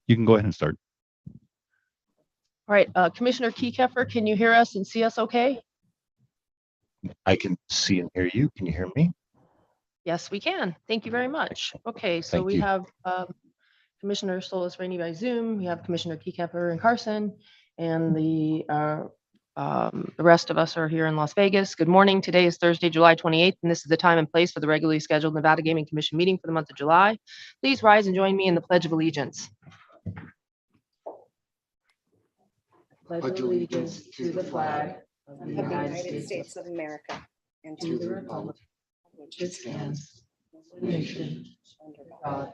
You can go ahead and start. All right, Commissioner Keykefer, can you hear us and see us okay? I can see and hear you. Can you hear me? Yes, we can. Thank you very much. Okay, so Thank we you. have Commissioner Solis Rainey by Zoom, we have Commissioner Keykefer and Carson, and the rest of us are here in Las Vegas. Good morning. Today is Thursday, July 28th, and this is the time and place for the regularly scheduled Nevada Gaming Commission meeting for the month of July. Please rise and join me in the Pledge of Allegiance. Pledge allegiance to the flag of the United States of America and to the republic which it stands, one nation, under God,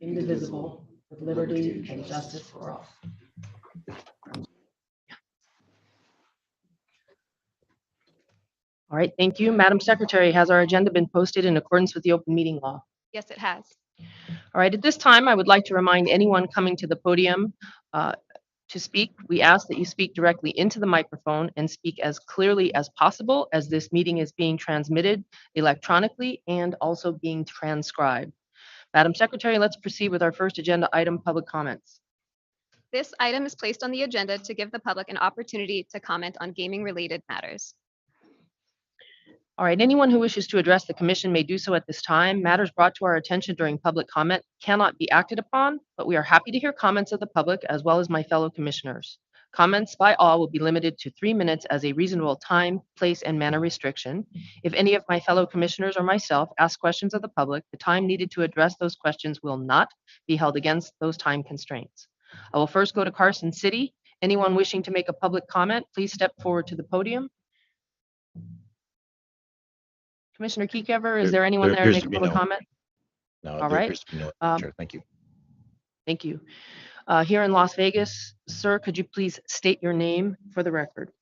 indivisible, with liberty and justice for all. All right, thank you. Madam Secretary, has our agenda been posted in accordance with the open meeting law? Yes, it has. All right, at this time, I would like to remind anyone coming to the podium to speak. We ask that you speak directly into the microphone and speak as clearly as possible, as this meeting is being transmitted electronically and also being transcribed. Madam Secretary, let's proceed with our first agenda item, public comments. This item is placed on the agenda to give the public an opportunity to comment on gaming-related matters. All right, anyone who wishes to address the commission may do so at this time. Matters brought to our attention during public comment cannot be acted upon, but we are happy to hear comments of the public as well as my fellow commissioners. Comments by all will be limited to 3 minutes as a reasonable time, place, and manner restriction. If any of my fellow commissioners or myself ask questions of the public, the time needed to address those questions will not be held against those time constraints. I will first go to Carson City. Anyone wishing to make a public comment, please step forward to the podium. Commissioner Keykefer, is there anyone there to appears make to a be public no- comment? No, All there right. appears to be no Chair. Thank you. Thank you. Here in Las Vegas, sir, could you please state your name for the record?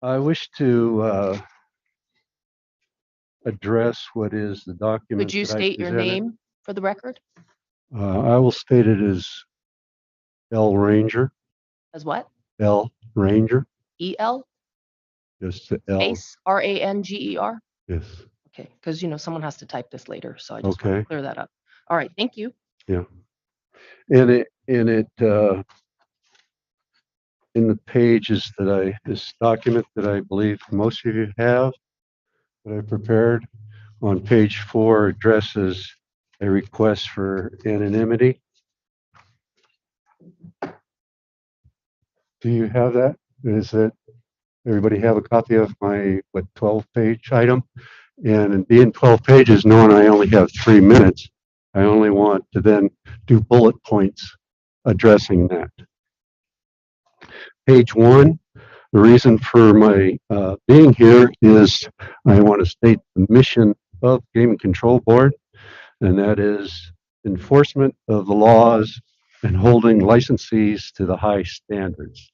I wish to address what is the document. Could you that I state your presented. name for the record? I will state it as L Ranger. As what? L Ranger. E-L? Just the L. Space R-A-N-G-E-R? Yes. Okay, because someone has to type this later, so I just want Okay. to clear that up. All right, thank you. Yeah. In the pages this document that I believe most of you have, that I prepared, on page 4 addresses a request for anonymity. Do you have that? Is it, everybody have a copy of my, 12-page item? And in being 12 pages, knowing I only have 3 minutes, I only want to then do bullet points addressing that. Page 1, the reason for my being here is I want to state the mission of Gaming Control Board, and that is enforcement of the laws and holding licensees to the high standards.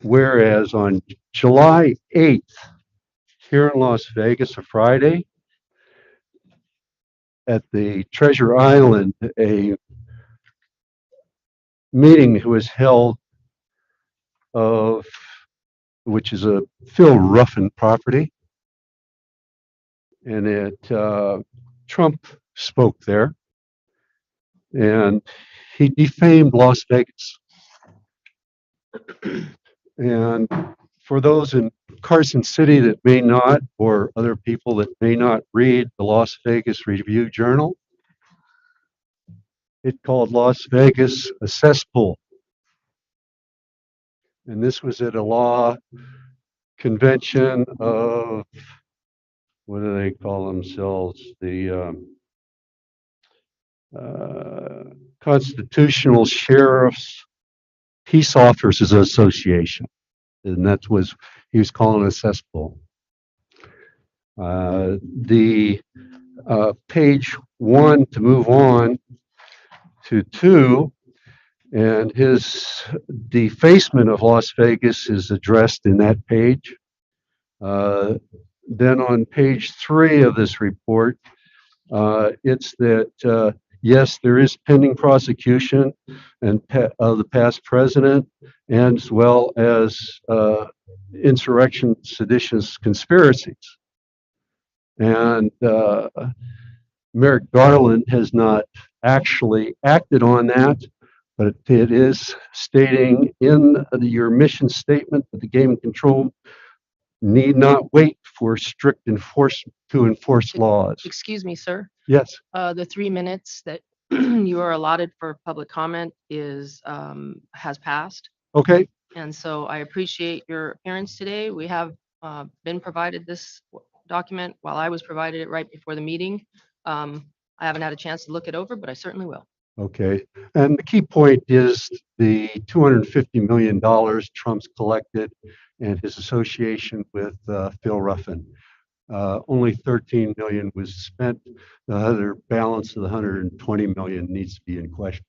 Whereas on July 8th, here in Las Vegas, a Friday, at the Treasure Island, a meeting was held of, which is a Phil Ruffin property, and Trump spoke there, and he defamed Las Vegas. And for those in Carson City that may not, or other people that may not read the Las Vegas Review Journal, it called Las Vegas a cesspool. And this was at a law convention of, what do they call themselves? The Constitutional Sheriffs Peace Officers Association. And that was, he was calling it a cesspool. Page 1 to move on to 2, and his defacement of Las Vegas is addressed in that page. Then on page 3 of this report, it's that yes, there is pending prosecution and of the past president, and as well as insurrection, seditious conspiracies. And Merrick Garland has not actually acted on that, but it is stating in your mission statement that the Game and Control need not wait for strict enforcement to enforce laws. Excuse me, sir. Yes. The 3 minutes that you are allotted for public comment has passed. Okay. And so I appreciate your appearance today. We have been provided this document while I was provided it right before the meeting. I haven't had a chance to look it over, but I certainly will. Okay. And the key point is the $250 million Trump's collected and his association with Phil Ruffin. Only 13 million was spent. The other balance of the 120 million needs to be in question.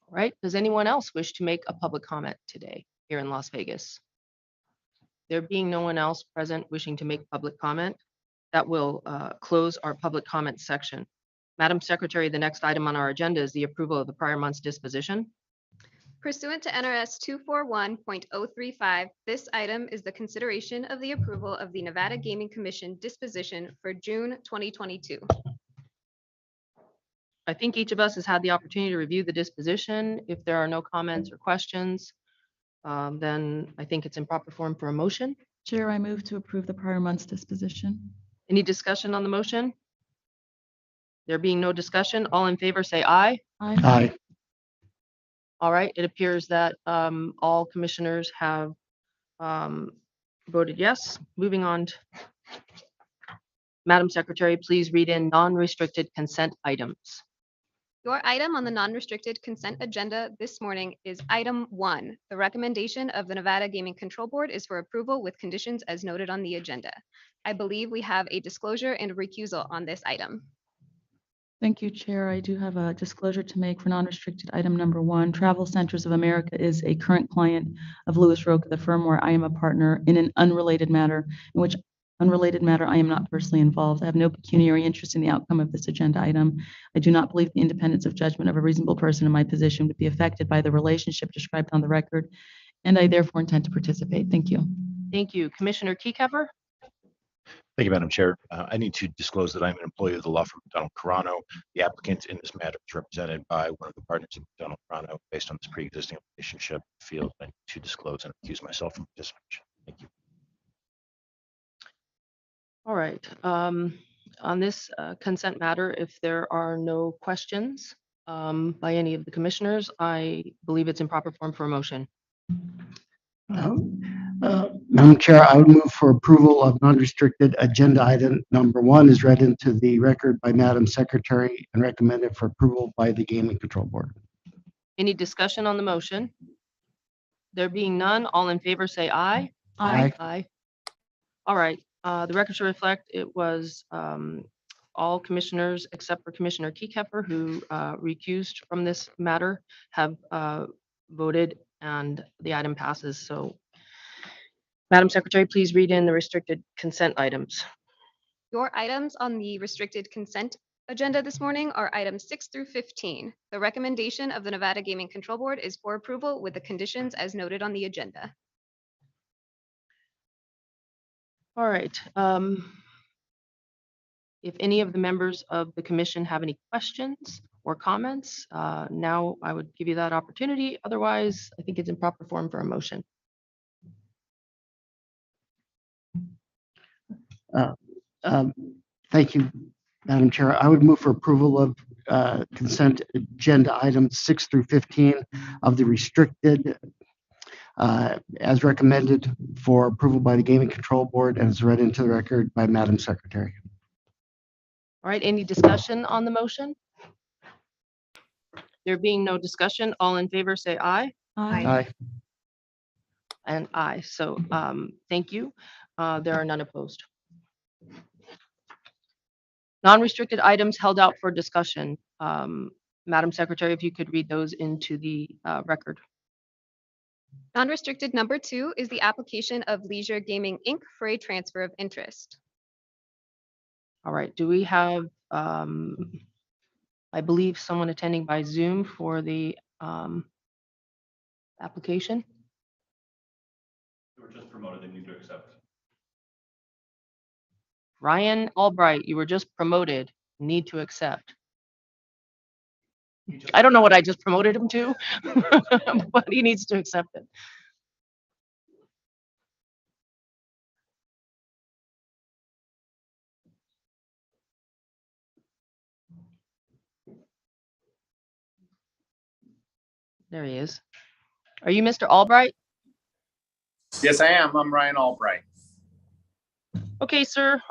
All right. Does anyone else wish to make a public comment today here in Las Vegas? There being no one else present wishing to make public comment, that will close our public comment section. Madam Secretary, the next item on our agenda is the approval of the prior month's disposition. Pursuant to NRS 241.035, this item is the consideration of the approval of the Nevada Gaming Commission disposition for June 2022. I think each of us has had the opportunity to review the disposition. If there are no comments or questions, then I think it's in proper form for a motion. Chair, I move to approve the prior month's disposition. Any discussion on the motion? There being no discussion, all in favor say aye. Aye. All right, it appears that all commissioners have voted yes. Moving on. Madam Secretary, please read in non-restricted consent items. Your item on the non-restricted consent agenda this morning is item 1. The recommendation of the Nevada Gaming Control Board is for approval with conditions as noted on the agenda. I believe we have a disclosure and a recusal on this item. Thank you, Chair. I do have a disclosure to make for non-restricted item number 1. Travel Centers of America is a current client of Lewis Roca, the firm where I am a partner, in an unrelated matter, I am not personally involved. I have no pecuniary interest in the outcome of this agenda item. I do not believe the independence of judgment of a reasonable person in my position would be affected by the relationship described on the record, and I therefore intend to participate. Thank you. Thank you. Commissioner Keycover? Thank you, Madam Chair. I need to disclose that I'm an employee of the law firm McDonald Carano. The applicant in this matter is represented by one of the partners of McDonald Carano. Based on this pre-existing relationship, I feel I need to disclose and accuse myself from participation. Thank you. All right. On this consent matter, if there are no questions by any of the commissioners, I believe it's in proper form for a motion. Madam Chair, I would move for approval of non-restricted agenda item number 1 is read into the record by Madam Secretary and recommended for approval by the Gaming Control Board. Any discussion on the motion? There being none, all in favor say aye. Aye. Aye. All right. The record should reflect it was all commissioners except for Commissioner Keycover, who recused from this matter, have voted and the item passes. So, Madam Secretary, please read in the restricted consent items. Your items on the restricted consent agenda this morning are items 6 through 15. The recommendation of the Nevada Gaming Control Board is for approval with the conditions as noted on the agenda. All right. If any of the members of the commission have any questions or comments, now I would give you that opportunity. Otherwise, I think it's in proper form for a motion. Thank you, Madam Chair. I would move for approval of consent agenda items 6 through 15 of the restricted as recommended for approval by the Gaming Control Board and is read into the record by Madam Secretary. All right, any discussion on the motion? There being no discussion, all in favor say aye. Aye. And aye. So thank you. There are none opposed. Non-restricted items held out for discussion. Madam Secretary, if you could read those into the record. Non-restricted number 2 is the application of Leisure Gaming Inc. for a transfer of interest. All right, do we have, I believe, someone attending by Zoom for the application? They were just promoted, they need to accept. Ryan Albright, you were just promoted. Need to accept. I don't know what I just promoted him to, but he needs to accept it. There he is. Are you Mr. Albright? Yes, I am. I'm Ryan Albright. Okay, sir.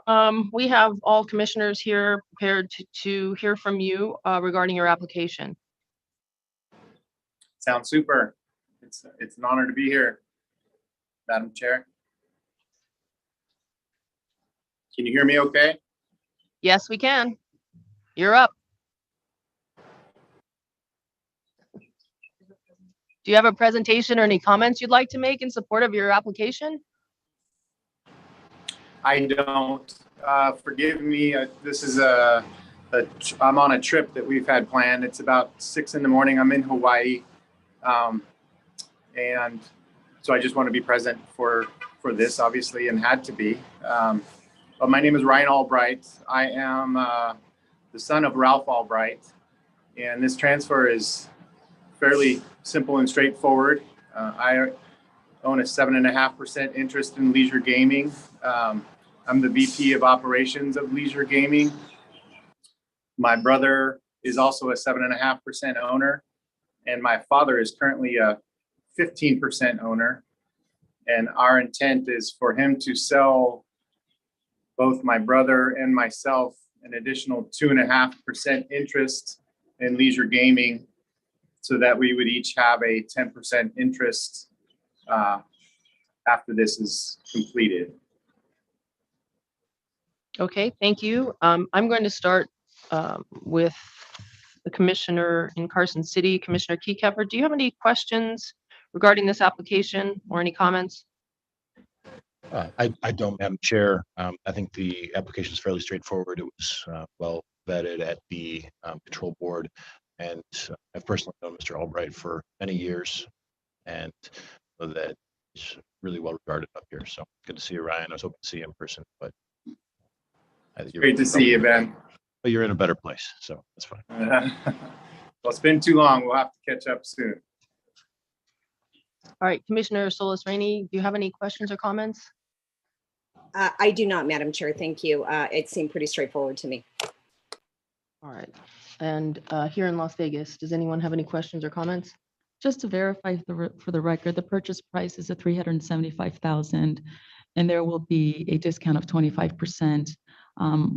We have all commissioners here prepared to hear from you regarding your application. Sounds super. It's an honor to be here, Madam Chair. Can you hear me okay? Yes, we can. You're up. Do you have a presentation or any comments you'd like to make in support of your application? I don't. Forgive me. This is I'm on a trip that we've had planned. It's about 6 in the morning. I'm in Hawaii. And so I just want to be present for this, obviously, and had to be. But my name is Ryan Albright. I am the son of Ralph Albright. And this transfer is fairly simple and straightforward. I own a 7.5% interest in Leisure Gaming. I'm the VP of Operations of Leisure Gaming. My brother is also a 7.5% owner, and my father is currently a 15% owner. And our intent is for him to sell both my brother and myself an additional 2.5% interest in Leisure Gaming, so that we would each have a 10% interest after this is completed. Okay, thank you. I'm going to start with the commissioner in Carson City, Commissioner Keykeper. Do you have any questions regarding this application or any comments? I don't, Madam Chair. I think the application is fairly straightforward. It was well vetted at the control board, and I've personally known Mr. Albright for many years, and so that he's really well regarded up here. So good to see you, Ryan. I was hoping to see you in person, but I think Great to see you, Ben. But you're in a better place, so that's fine. Well, it's been too long. We'll have to catch up soon. All right, Commissioner Solis Rainey, do you have any questions or comments? I do not, Madam Chair. Thank you. It seemed pretty straightforward to me. All right. And here in Las Vegas, does anyone have any questions or comments? Just to verify for the record, the purchase price is $375,000, and there will be a discount of 25%,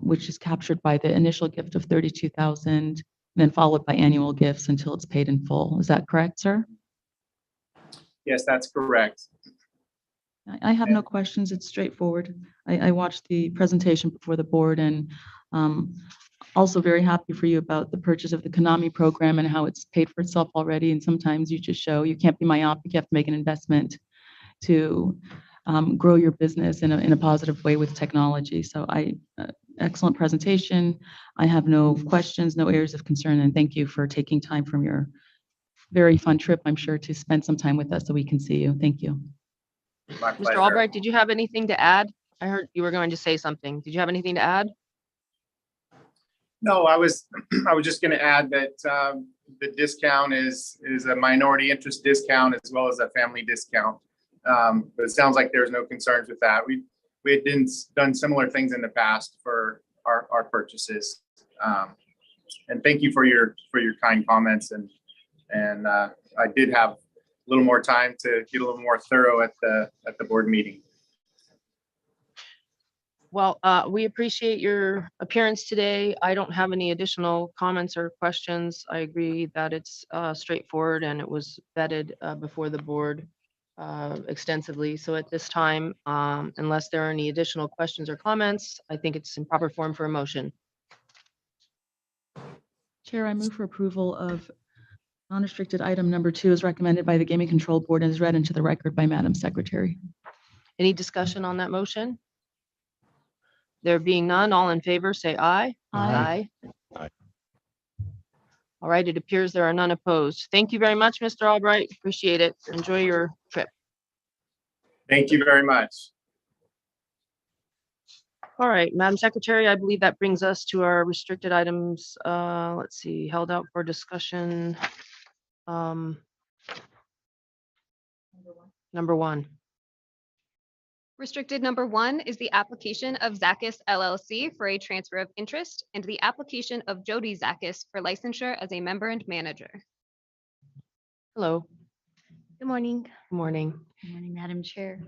which is captured by the initial gift of $32,000, then followed by annual gifts until it's paid in full. Is that correct, sir? Yes, that's correct. I have no questions. It's straightforward. I watched the presentation before the board, and also very happy for you about the purchase of the Konami program and how it's paid for itself already. And sometimes you just show you can't be myopic. You have to make an investment to grow your business in a positive way with technology. So excellent presentation. I have no questions, no areas of concern, and thank you for taking time from your very fun trip, I'm sure, to spend some time with us so we can see you. Thank you. My Mr. pleasure. Albright, did you have anything to add? I heard you were going to say something. Did you have anything to add? No, I was just going to add that the discount is a minority interest discount as well as a family discount. But it sounds like there's no concerns with that. We had done similar things in the past for our purchases. And thank you for your kind comments. And I did have a little more time to get a little more thorough at the board meeting. Well, we appreciate your appearance today. I don't have any additional comments or questions. I agree that it's straightforward and it was vetted before the board extensively. So at this time, unless there are any additional questions or comments, I think it's in proper form for a motion. Chair, I move for approval of non-restricted item number 2 as recommended by the Gaming Control Board and is read into the record by Madam Secretary. Any discussion on that motion? There being none, all in favor, say aye. Aye. Aye. All right, it appears there are none opposed. Thank you very much, Mr. Albright. Appreciate it. Enjoy your trip. Thank you very much. All right, Madam Secretary, I believe that brings us to our restricted items. Let's see, held out for discussion. Number one. Restricted number 1 is the application of Zackus LLC for a transfer of interest and the application of Jody Zackus for licensure as a member and manager. Hello, Good morning. good morning. Good morning, Madam Chair.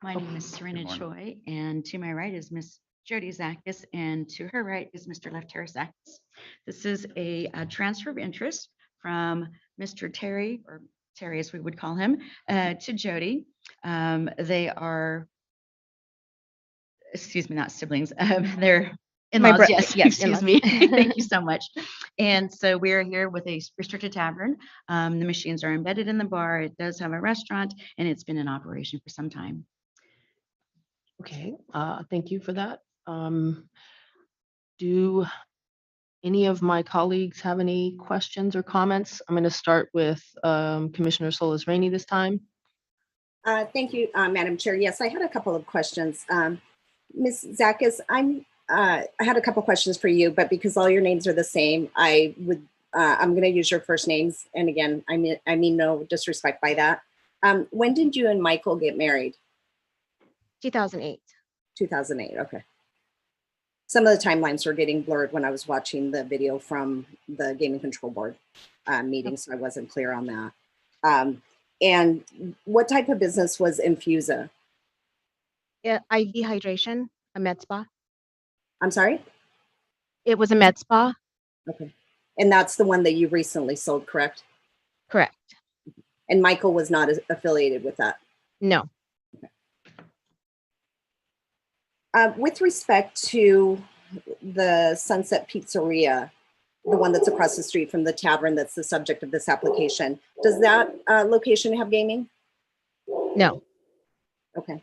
My name is Serena Choi, and to my right is Miss Jody Zackus, and to her right is Mr. Lefteris Zackus. This is a transfer of interest from Mr. Terry, or Terry as we would call him, to Jody. They are, excuse me, not siblings. They're in-laws. Yes, yes, excuse in-laws. me. Thank you so much. And so we're here with a restricted tavern. The machines are embedded in the bar. It does have a restaurant, and it's been in operation for some time. Okay, thank you for that. Do any of my colleagues have any questions or comments? I'm going to start with Commissioner Solis Rainey this time. Thank you, Madam Chair. Yes, I had a couple of questions. Ms. Zackus, I had a couple questions for you, but because all your names are the same, I'm going to use your first names. And again, I mean no disrespect by that. When did you and Michael get married? 2008. 2008. Okay. Some of the timelines were getting blurred when I was watching the video from the Gaming Control Board meeting, so I wasn't clear on that. And what type of business was Infusa? Yeah, IV hydration, a med spa. I'm sorry? It was a med spa. Okay. And that's the one that you recently sold, correct? Correct. And Michael was not affiliated with that? No. With respect to the Sunset Pizzeria, the one that's across the street from the tavern that's the subject of this application, does that location have gaming? No. Okay.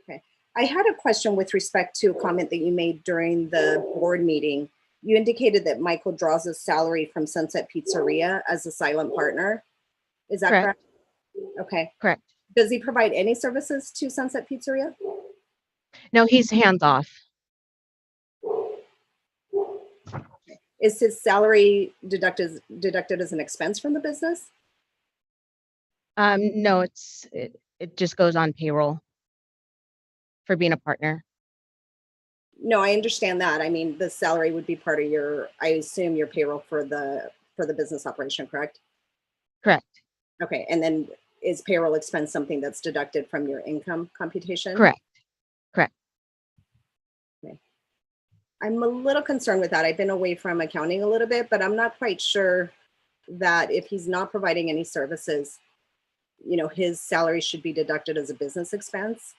Okay. I had a question with respect to a comment that you made during the board meeting. You indicated that Michael draws a salary from Sunset Pizzeria as a silent partner. Is that correct? Okay. Correct. Does he provide any services to Sunset Pizzeria? No, he's hands off. Is his salary deducted as an expense from the business? No, it just goes on payroll for being a partner. No, I understand that. I mean, the salary would be part of your, I assume, your payroll for the business operation, correct? Correct. Okay, and then is payroll expense something that's deducted from your income computation? Correct. Correct. Okay. I'm a little concerned with that. I've been away from accounting a little bit, but I'm not quite sure that if he's not providing any services, you know, his salary should be deducted as a business expense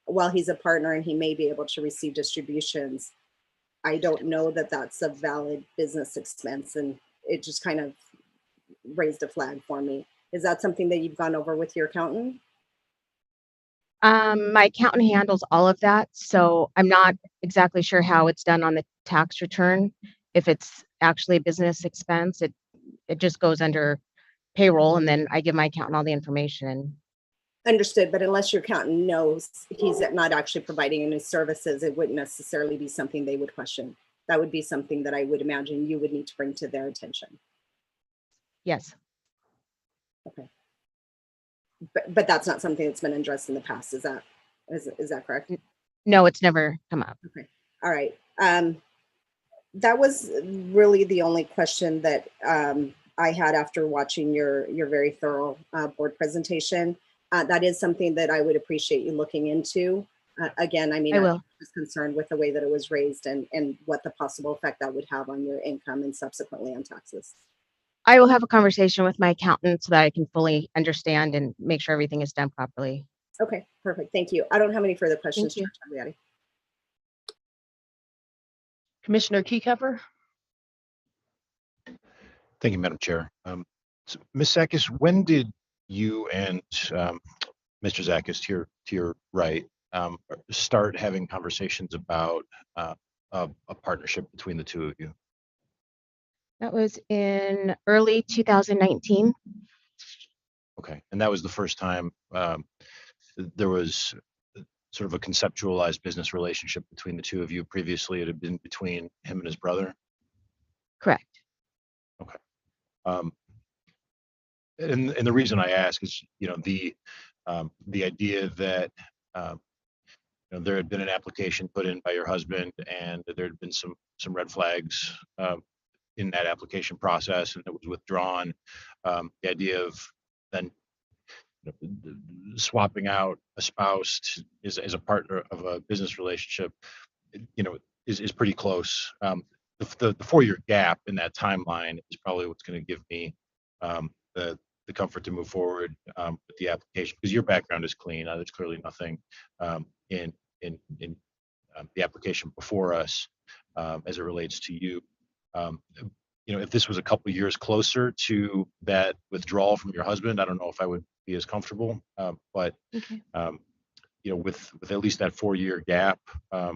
while he's a partner and he may be able to receive distributions. I don't know that that's a valid business expense, and it just kind of raised a flag for me. Is that something that you've gone over with your accountant? My accountant handles all of that, so I'm not exactly sure how it's done on the tax return. If it's actually a business expense, it just goes under payroll, and then I give my accountant all the information. Understood, but unless your accountant knows he's not actually providing any services, it wouldn't necessarily be something they would question. That would be something that I would imagine you would need to bring to their attention. Yes. Okay. But that's not something that's been addressed in the past. Is that correct? No, it's never come up. Okay. All right. That was really the only question that I had after watching your very thorough board presentation. That is something that I would appreciate you looking into. Again, I mean, I will. I'm just concerned with the way that it was raised and what the possible effect that would have on your income and subsequently on taxes. I will have a conversation with my accountant so that I can fully understand and make sure everything is done properly. Okay, perfect. Thank you. I don't have any further questions. Thank you. Commissioner Keycover. Thank you, Madam Chair. So, Ms. Zackus, when did you and Mr. Zackus, to your right, start having conversations about a partnership between the two of you? That was in early 2019. Okay, and that was the first time there was sort of a conceptualized business relationship between the two of you. Previously, it had been between him and his brother. Correct. Um, and the reason I ask is, the idea that there had been an application put in by your husband, and there had been some red flags in that application process, and it was withdrawn. The idea of then swapping out a spouse as a partner of a business relationship, is pretty close. The 4-year gap in that timeline is probably what's going to give me the comfort to move forward with the application, because your background is clean. There's clearly nothing in the application before us as it relates to you. If this was a couple years closer to that withdrawal from your husband, I don't know if I would be as comfortable. But Okay. with at least that 4-year gap, I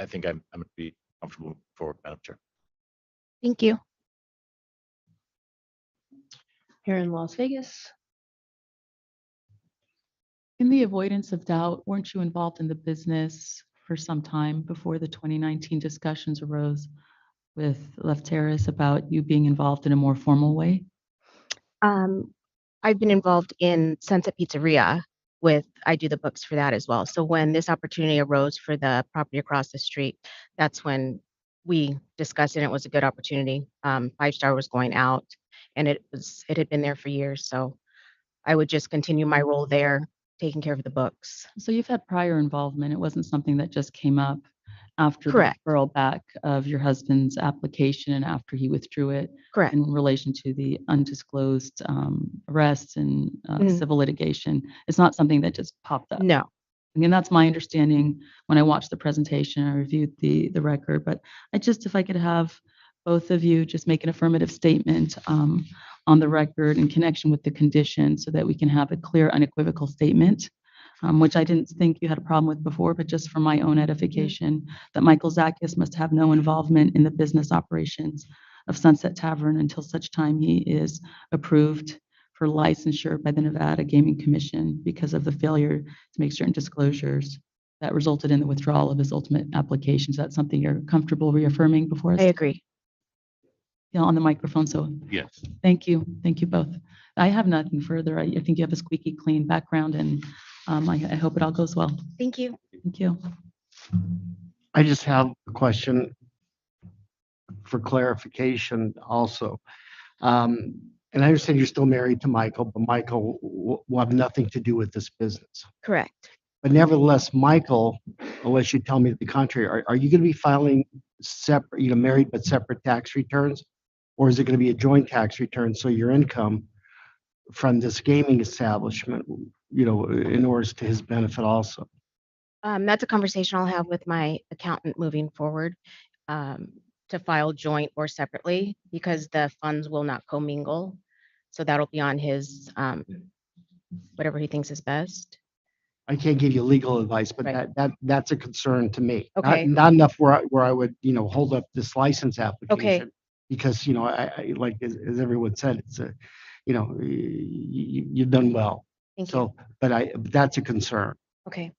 think I'm going to be comfortable for Madam Chair. Thank you. Here in Las Vegas. In the avoidance of doubt, weren't you involved in the business for some time before the 2019 discussions arose with Lefteris about you being involved in a more formal way? I've been involved in Sunset Pizzeria I do the books for that as well. So when this opportunity arose for the property across the street, that's when we discussed it. And it was a good opportunity. 5-Star was going out, and it had been there for years. So I would just continue my role there, taking care of the books. So you've had prior involvement. It wasn't something that just came up after Correct. the referral back of your husband's application and after he withdrew it Correct. in relation to the undisclosed arrests and Mhm. civil litigation. It's not something that just popped up. No. Again, that's my understanding when I watched the presentation. I reviewed the record, but if I could have both of you just make an affirmative statement on the record in connection with the condition, so that we can have a clear, unequivocal statement, which I didn't think you had a problem with before, but just for my own edification, that Michael Zakis must have no involvement in the business operations of Sunset Tavern until such time he is approved for licensure by the Nevada Gaming Commission because of the failure to make certain disclosures that resulted in the withdrawal of his ultimate application. Is that something you're comfortable reaffirming before us? I agree. On the microphone, so Yes. thank you both. I have nothing further. I think you have a squeaky clean background, and I hope it all goes well. Thank you. Thank you. I just have a question for clarification also. And I understand you're still married to Michael, but Michael will have nothing to do with this business. Correct. But nevertheless, Michael, unless you tell me the contrary, are you going to be filing separate, married but separate tax returns? Or is it going to be a joint tax return? So your income from this gaming establishment, inures to his benefit also? That's a conversation I'll have with my accountant moving forward, to file joint or separately, because the funds will not commingle. So that'll be on his, whatever he thinks is best. I can't give you legal advice, but Right. that's a concern to me. Okay. Not enough where I would, hold up this license application. Because, I like as everyone said, it's you've done well. Thank you. So, but that's a concern. Okay.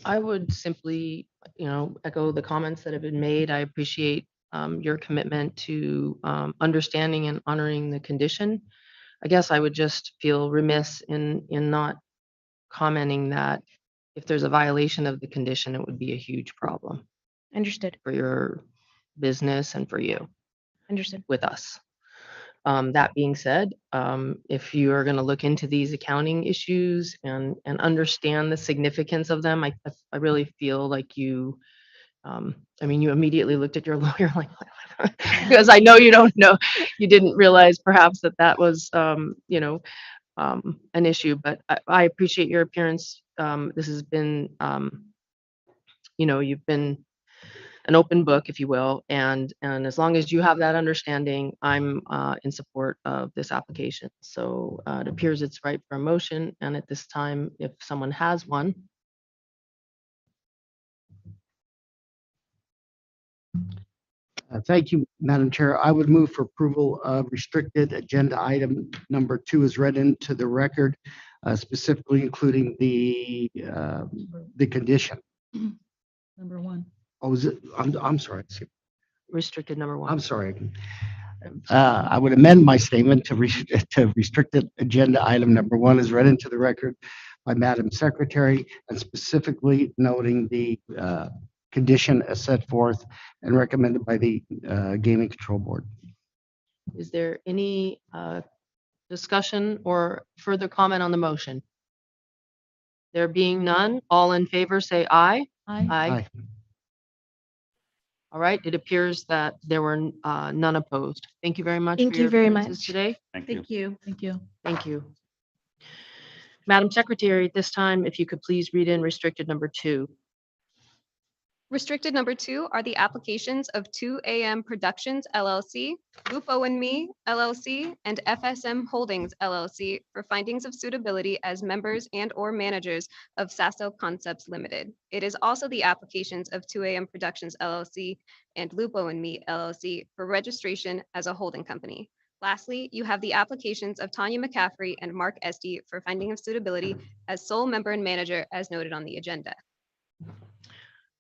I would simply, echo the comments that have been made. I appreciate your commitment to understanding and honoring the condition. I guess I would just feel remiss in not commenting that if there's a violation of the condition, it would be a huge problem Understood. for your business and for you Understood. with us. That being said, if you are going to look into these accounting issues and understand the significance of them, I really feel like you immediately looked at your lawyer like, because I know you don't know, you didn't realize perhaps that was, an issue, but I appreciate your appearance. This has been, you've been an open book, if you will, and as long as you have that understanding, I'm in support of this application. So it appears it's ripe for a motion, and at this time, if someone has one. Thank you, Madam Chair. I would move for approval of restricted agenda item number 2 is read into the record. specifically including the condition. Number one. Oh, is it? I'm sorry. Restricted number one. I'm sorry. I would amend my statement to restricted agenda item number 1 is read into the record by Madam Secretary, and specifically noting the condition as set forth and recommended by the Gaming Control Board. Is there any discussion or further comment on the motion? There being none, all in favor say aye. Aye. Aye. All right, it appears that there were none opposed. Thank you very much Thank for you your very appearances much. today. Thank you. Thank you. Thank you. Madam Secretary, at this time, if you could please read in restricted number 2. Restricted number 2 are the applications of 2AM Productions LLC, Lupo and Me LLC, and FSM Holdings LLC for findings of suitability as members and/or managers of Sasso Concepts Limited. It is also the applications of 2AM Productions LLC and Lupo and Me LLC for registration as a holding company. Lastly, you have the applications of Tanya McCaffrey and Mark Estee for finding of suitability as sole member and manager as noted on the agenda.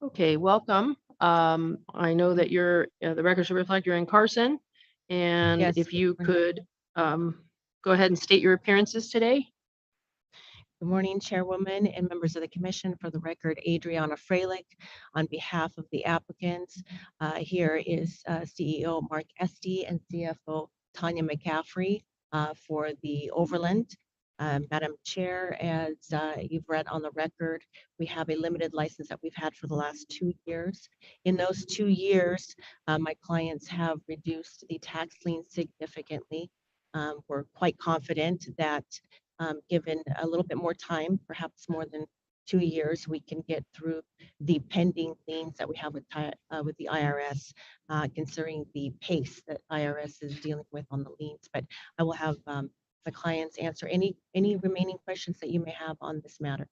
Okay, welcome. I know that you're, the record should reflect you're in Carson. And Yes, if you good could go ahead and state your appearances today. Good morning, Chairwoman and members of the Commission. For the record, Adriana Freilich, on behalf of the applicants. Here is CEO Mark Estee and CFO Tanya McCaffrey for the Overland. Madam Chair, as you've read on the record, we have a limited license that we've had for the last 2 years. In those 2 years, my clients have reduced the tax lien significantly. We're quite confident that given a little bit more time, perhaps more than 2 years, we can get through the pending liens that we have with the IRS, considering the pace that IRS is dealing with on the liens. But I will have the clients answer any remaining questions that you may have on this matter.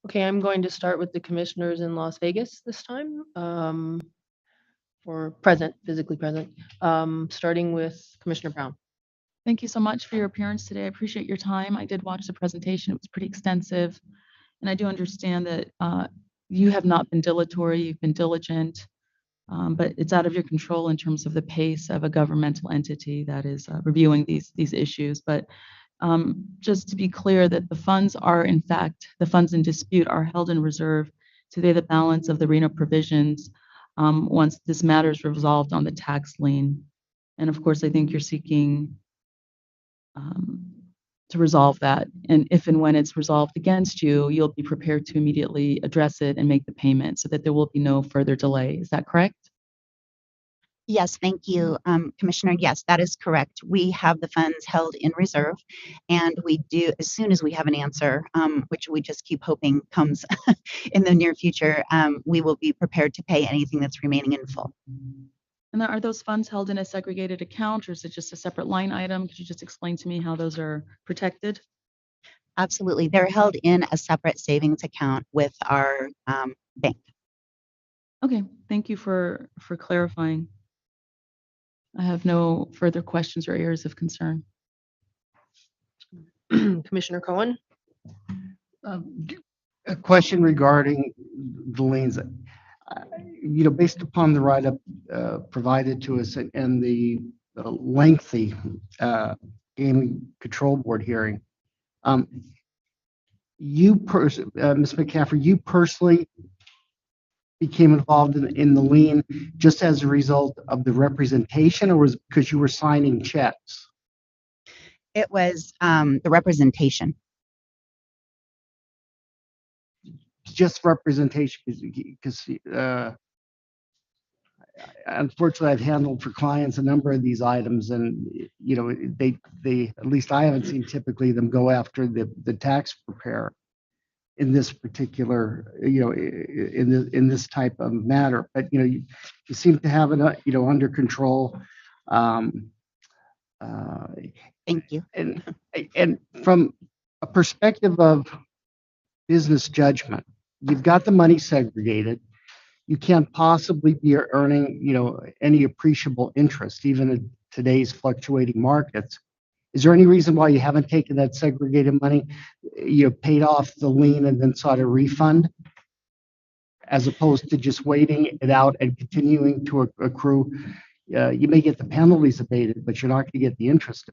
Okay, I'm going to start with the commissioners in Las Vegas this time, for present, physically present, starting with Commissioner Brown. Thank you so much for your appearance today. I appreciate your time. I did watch the presentation. It was pretty extensive. And I do understand that you have not been dilatory, you've been diligent, but it's out of your control in terms of the pace of a governmental entity that is reviewing these issues. But just to be clear that the funds are, in fact, the funds in dispute are held in reserve to pay the balance of the RENA provisions once this matter is resolved on the tax lien. And of course, I think you're seeking to resolve that. And if and when it's resolved against you, you'll be prepared to immediately address it and make the payment so that there will be no further delay. Is that correct? Yes, thank you, Commissioner. Yes, that is correct. We have the funds held in reserve, and we do, as soon as we have an answer, which we just keep hoping comes in the near future, we will be prepared to pay anything that's remaining in full. And are those funds held in a segregated account, or is it just a separate line item? Could you just explain to me how those are protected? Absolutely. They're held in a separate savings account with our bank. Okay, thank you for clarifying. I have no further questions or areas of concern. Commissioner Cohen. A question regarding the liens. Based upon the write-up provided to us and the lengthy Gaming Control Board hearing, Ms. McCaffrey, you personally became involved in the lien just as a result of the representation, or was it because you were signing checks? It was the representation. Just representation, because unfortunately I've handled for clients a number of these items, and they at least I haven't seen typically them go after the tax preparer in this particular in this type of matter. But you seem to have it under control. Thank you. And from a perspective of business judgment, you've got the money segregated. You can't possibly be earning, any appreciable interest, even in today's fluctuating markets. Is there any reason why you haven't taken that segregated money, paid off the lien and then sought a refund? As opposed to just waiting it out and continuing to accrue? You may get the penalties abated, but you're not going to get the interest.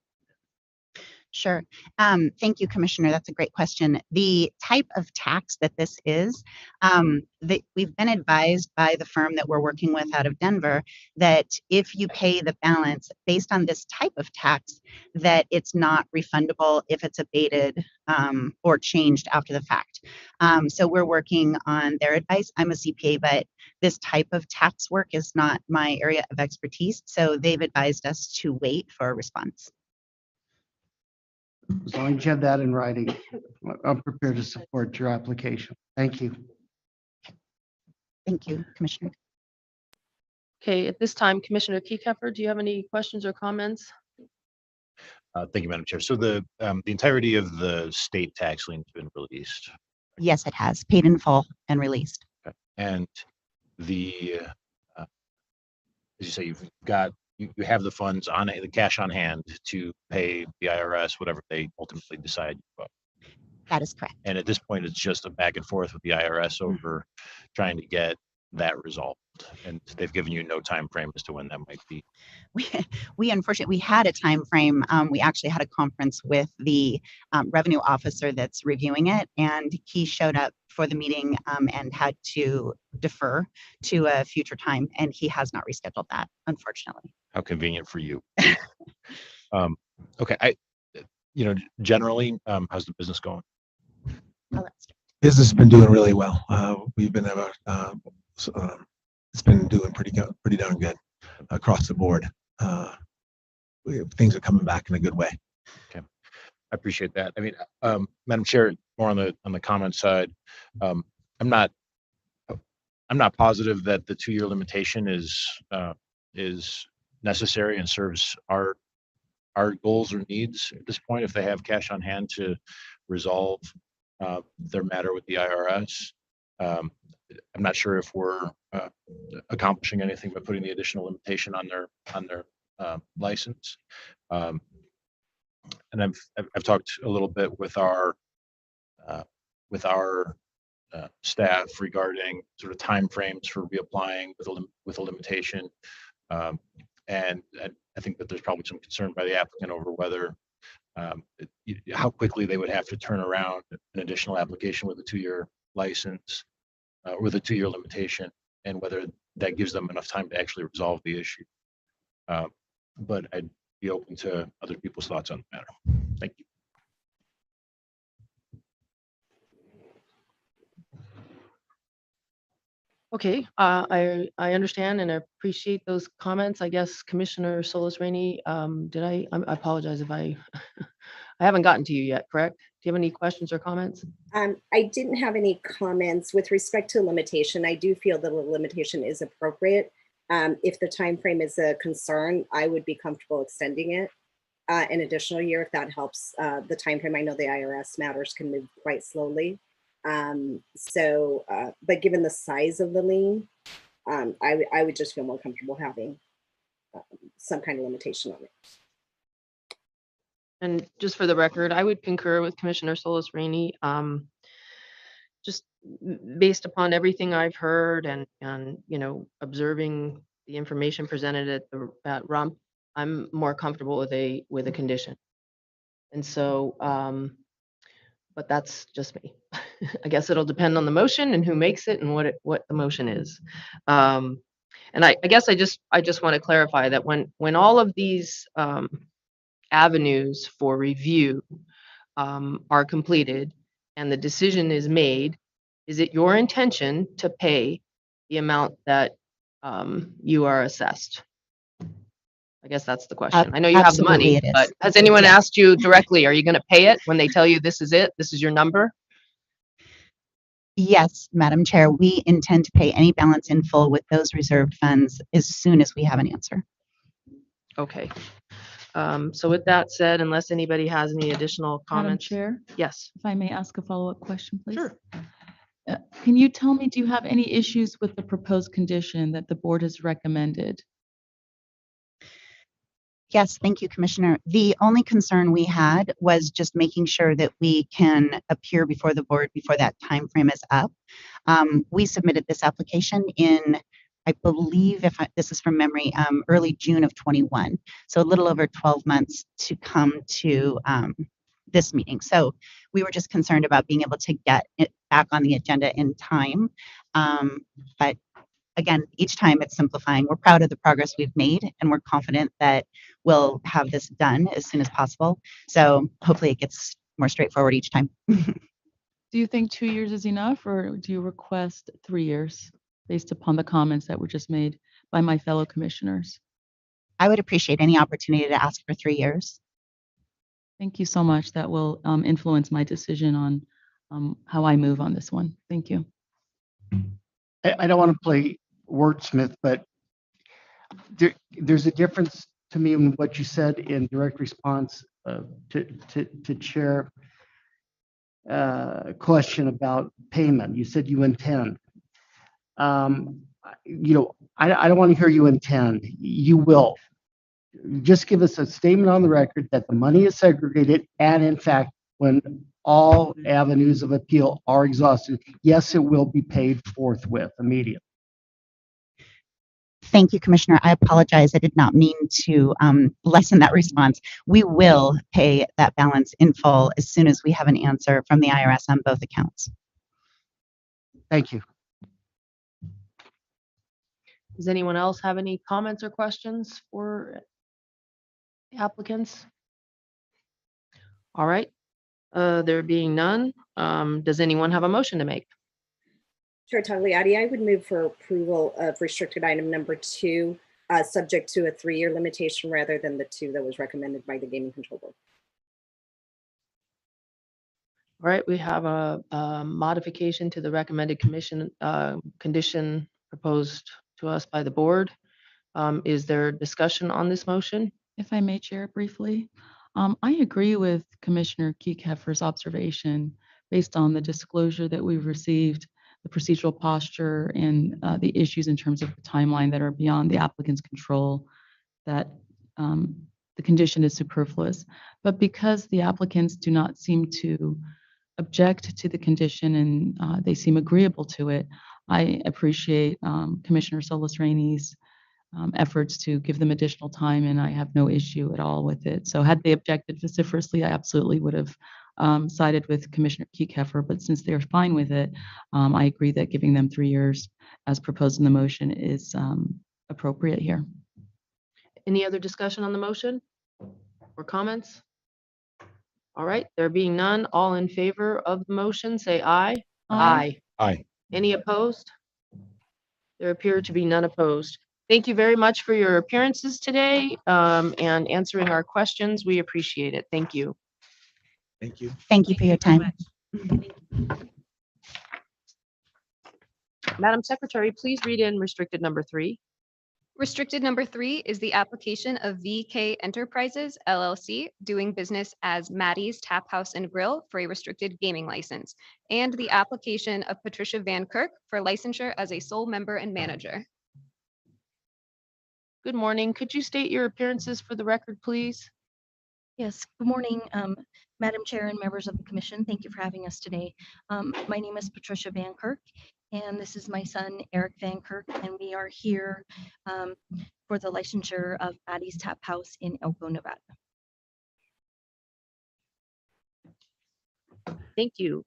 Sure. Thank you, Commissioner. That's a great question. The type of tax that this is, we've been advised by the firm that we're working with out of Denver that if you pay the balance based on this type of tax, that it's not refundable if it's abated or changed after the fact. So we're working on their advice. I'm a CPA, but this type of tax work is not my area of expertise. So they've advised us to wait for a response. As long as you have that in writing, I'm prepared to support your application. Thank you. Thank you, Commissioner. Okay, at this time, Commissioner Keycapper, do you have any questions or comments? Thank you, Madam Chair. So the entirety of the state tax lien has been released. Yes, it has paid in full and released. Okay. And the, as you say, you have the funds the cash on hand to pay the IRS, whatever they ultimately decide. That is correct. And at this point, it's just a back and forth with the IRS over trying to get that resolved. And they've given you no time frame as to when that might be. We unfortunately, we had a time frame. We actually had a conference with the revenue officer that's reviewing it, and he showed up for the meeting and had to defer to a future time, and he has not rescheduled that, unfortunately. How convenient for you. Okay, generally, how's the business going? Business has been doing really well. We've been it's been doing pretty darn good across the board. Things are coming back in a good way. Okay, I appreciate that. I mean, Madam Chair, more on the comment side, I'm not positive that the 2-year limitation is necessary and serves our goals or needs at this point. If they have cash on hand to resolve their matter with the IRS, I'm not sure if we're accomplishing anything by putting the additional limitation on their license. And I've talked a little bit with our staff regarding sort of timeframes for reapplying with a limitation. And I think that there's probably some concern by the applicant over whether how quickly they would have to turn around an additional application with a 2-year license, with a 2-year limitation, and whether that gives them enough time to actually resolve the issue. But I'd be open to other people's thoughts on the matter. Thank you. Okay, I understand and I appreciate those comments. I guess Commissioner Solis Rainey, I apologize if I haven't gotten to you yet, correct? Do you have any questions or comments? I didn't have any comments with respect to limitation. I do feel that the limitation is appropriate. If the time frame is a concern, I would be comfortable extending it an additional year if that helps the time frame. I know the IRS matters can move quite slowly. But given the size of the lien, I would just feel more comfortable having some kind of limitation on it. And just for the record, I would concur with Commissioner Solis Rainey. Just based upon everything I've heard and observing the information presented at RUMP, I'm more comfortable with a condition. And so, but that's just me. I guess it'll depend on the motion and who makes it and what the motion is. And I guess I just want to clarify that when all of these avenues for review are completed and the decision is made, is it your intention to pay the amount that you are assessed? I guess that's the question. I know you have the money, but has anyone asked you directly, are you going to pay it when they tell you this is it? This is your number? Yes, Madam Chair, we intend to pay any balance in full with those reserved funds as soon as we have an answer. Okay. So with that said, unless anybody has any additional comments. Madam Chair? Yes. If I may ask a follow-up question, please? Sure. Can you tell me, do you have any issues with the proposed condition that the board has recommended? Yes, thank you, Commissioner. The only concern we had was just making sure that we can appear before the board before that time frame is up. We submitted this application in, I believe, this is from memory, early June of 21. So a little over 12 months to come to this meeting. So we were just concerned about being able to get it back on the agenda in time. But again, each time it's simplifying. We're proud of the progress we've made, and we're confident that we'll have this done as soon as possible. So hopefully it gets more straightforward each time. Do you think 2 years is enough, or do you request 3 years based upon the comments that were just made by my fellow commissioners? I would appreciate any opportunity to ask for 3 years. Thank you so much. That will influence my decision on how I move on this one. Thank you. I don't want to play wordsmith, but there's a difference to me in what you said in direct response to Chair question about payment. You said you intend. You know, I don't want to hear you intend. You will. Just give us a statement on the record that the money is segregated, and in fact, when all avenues of appeal are exhausted, yes, it will be paid forthwith, immediately. Thank you, Commissioner. I apologize. I did not mean to lessen that response. We will pay that balance in full as soon as we have an answer from the IRS on both accounts. Thank you. Does anyone else have any comments or questions for the applicants? All right. There being none, does anyone have a motion to make? Chair Tagliati, I would move for approval of restricted item number 2, subject to a 3-year limitation rather than the 2 that was recommended by the Gaming Control Board. All right, we have a modification to the recommended condition proposed to us by the board. Is there discussion on this motion? If I may, Chair, briefly. I agree with Commissioner Kiekeffer's observation based on the disclosure that we've received, the procedural posture, and the issues in terms of the timeline that are beyond the applicant's control, that the condition is superfluous. But because the applicants do not seem to object to the condition and they seem agreeable to it, I appreciate Commissioner Solis Rainey's efforts to give them additional time, and I have no issue at all with it. So had they objected vociferously, I absolutely would have sided with Commissioner Kiekeffer, but since they're fine with it, I agree that giving them 3 years as proposed in the motion is appropriate here. Any other discussion on the motion or comments? All right, there being none, all in favor of the motion, say aye. Aye. Aye. Any opposed? There appear to be none opposed. Thank you very much for your appearances today and answering our questions. We appreciate it. Thank you. Thank you. Thank you for your time. Madam Secretary, please read in restricted number 3. Restricted number 3 is the application of VK Enterprises LLC doing business as Maddie's Tap House and Grill for a restricted gaming license, and the application of Patricia Van Kirk for licensure as a sole member and manager. Good morning. Could you state your appearances for the record, please? Yes, good morning, Madam Chair and members of the Commission. Thank you for having us today. My name is Patricia Van Kirk, and this is my son, Eric Van Kirk, and we are here for the licensure of Maddie's Tap House in Elko, Nevada. Thank you.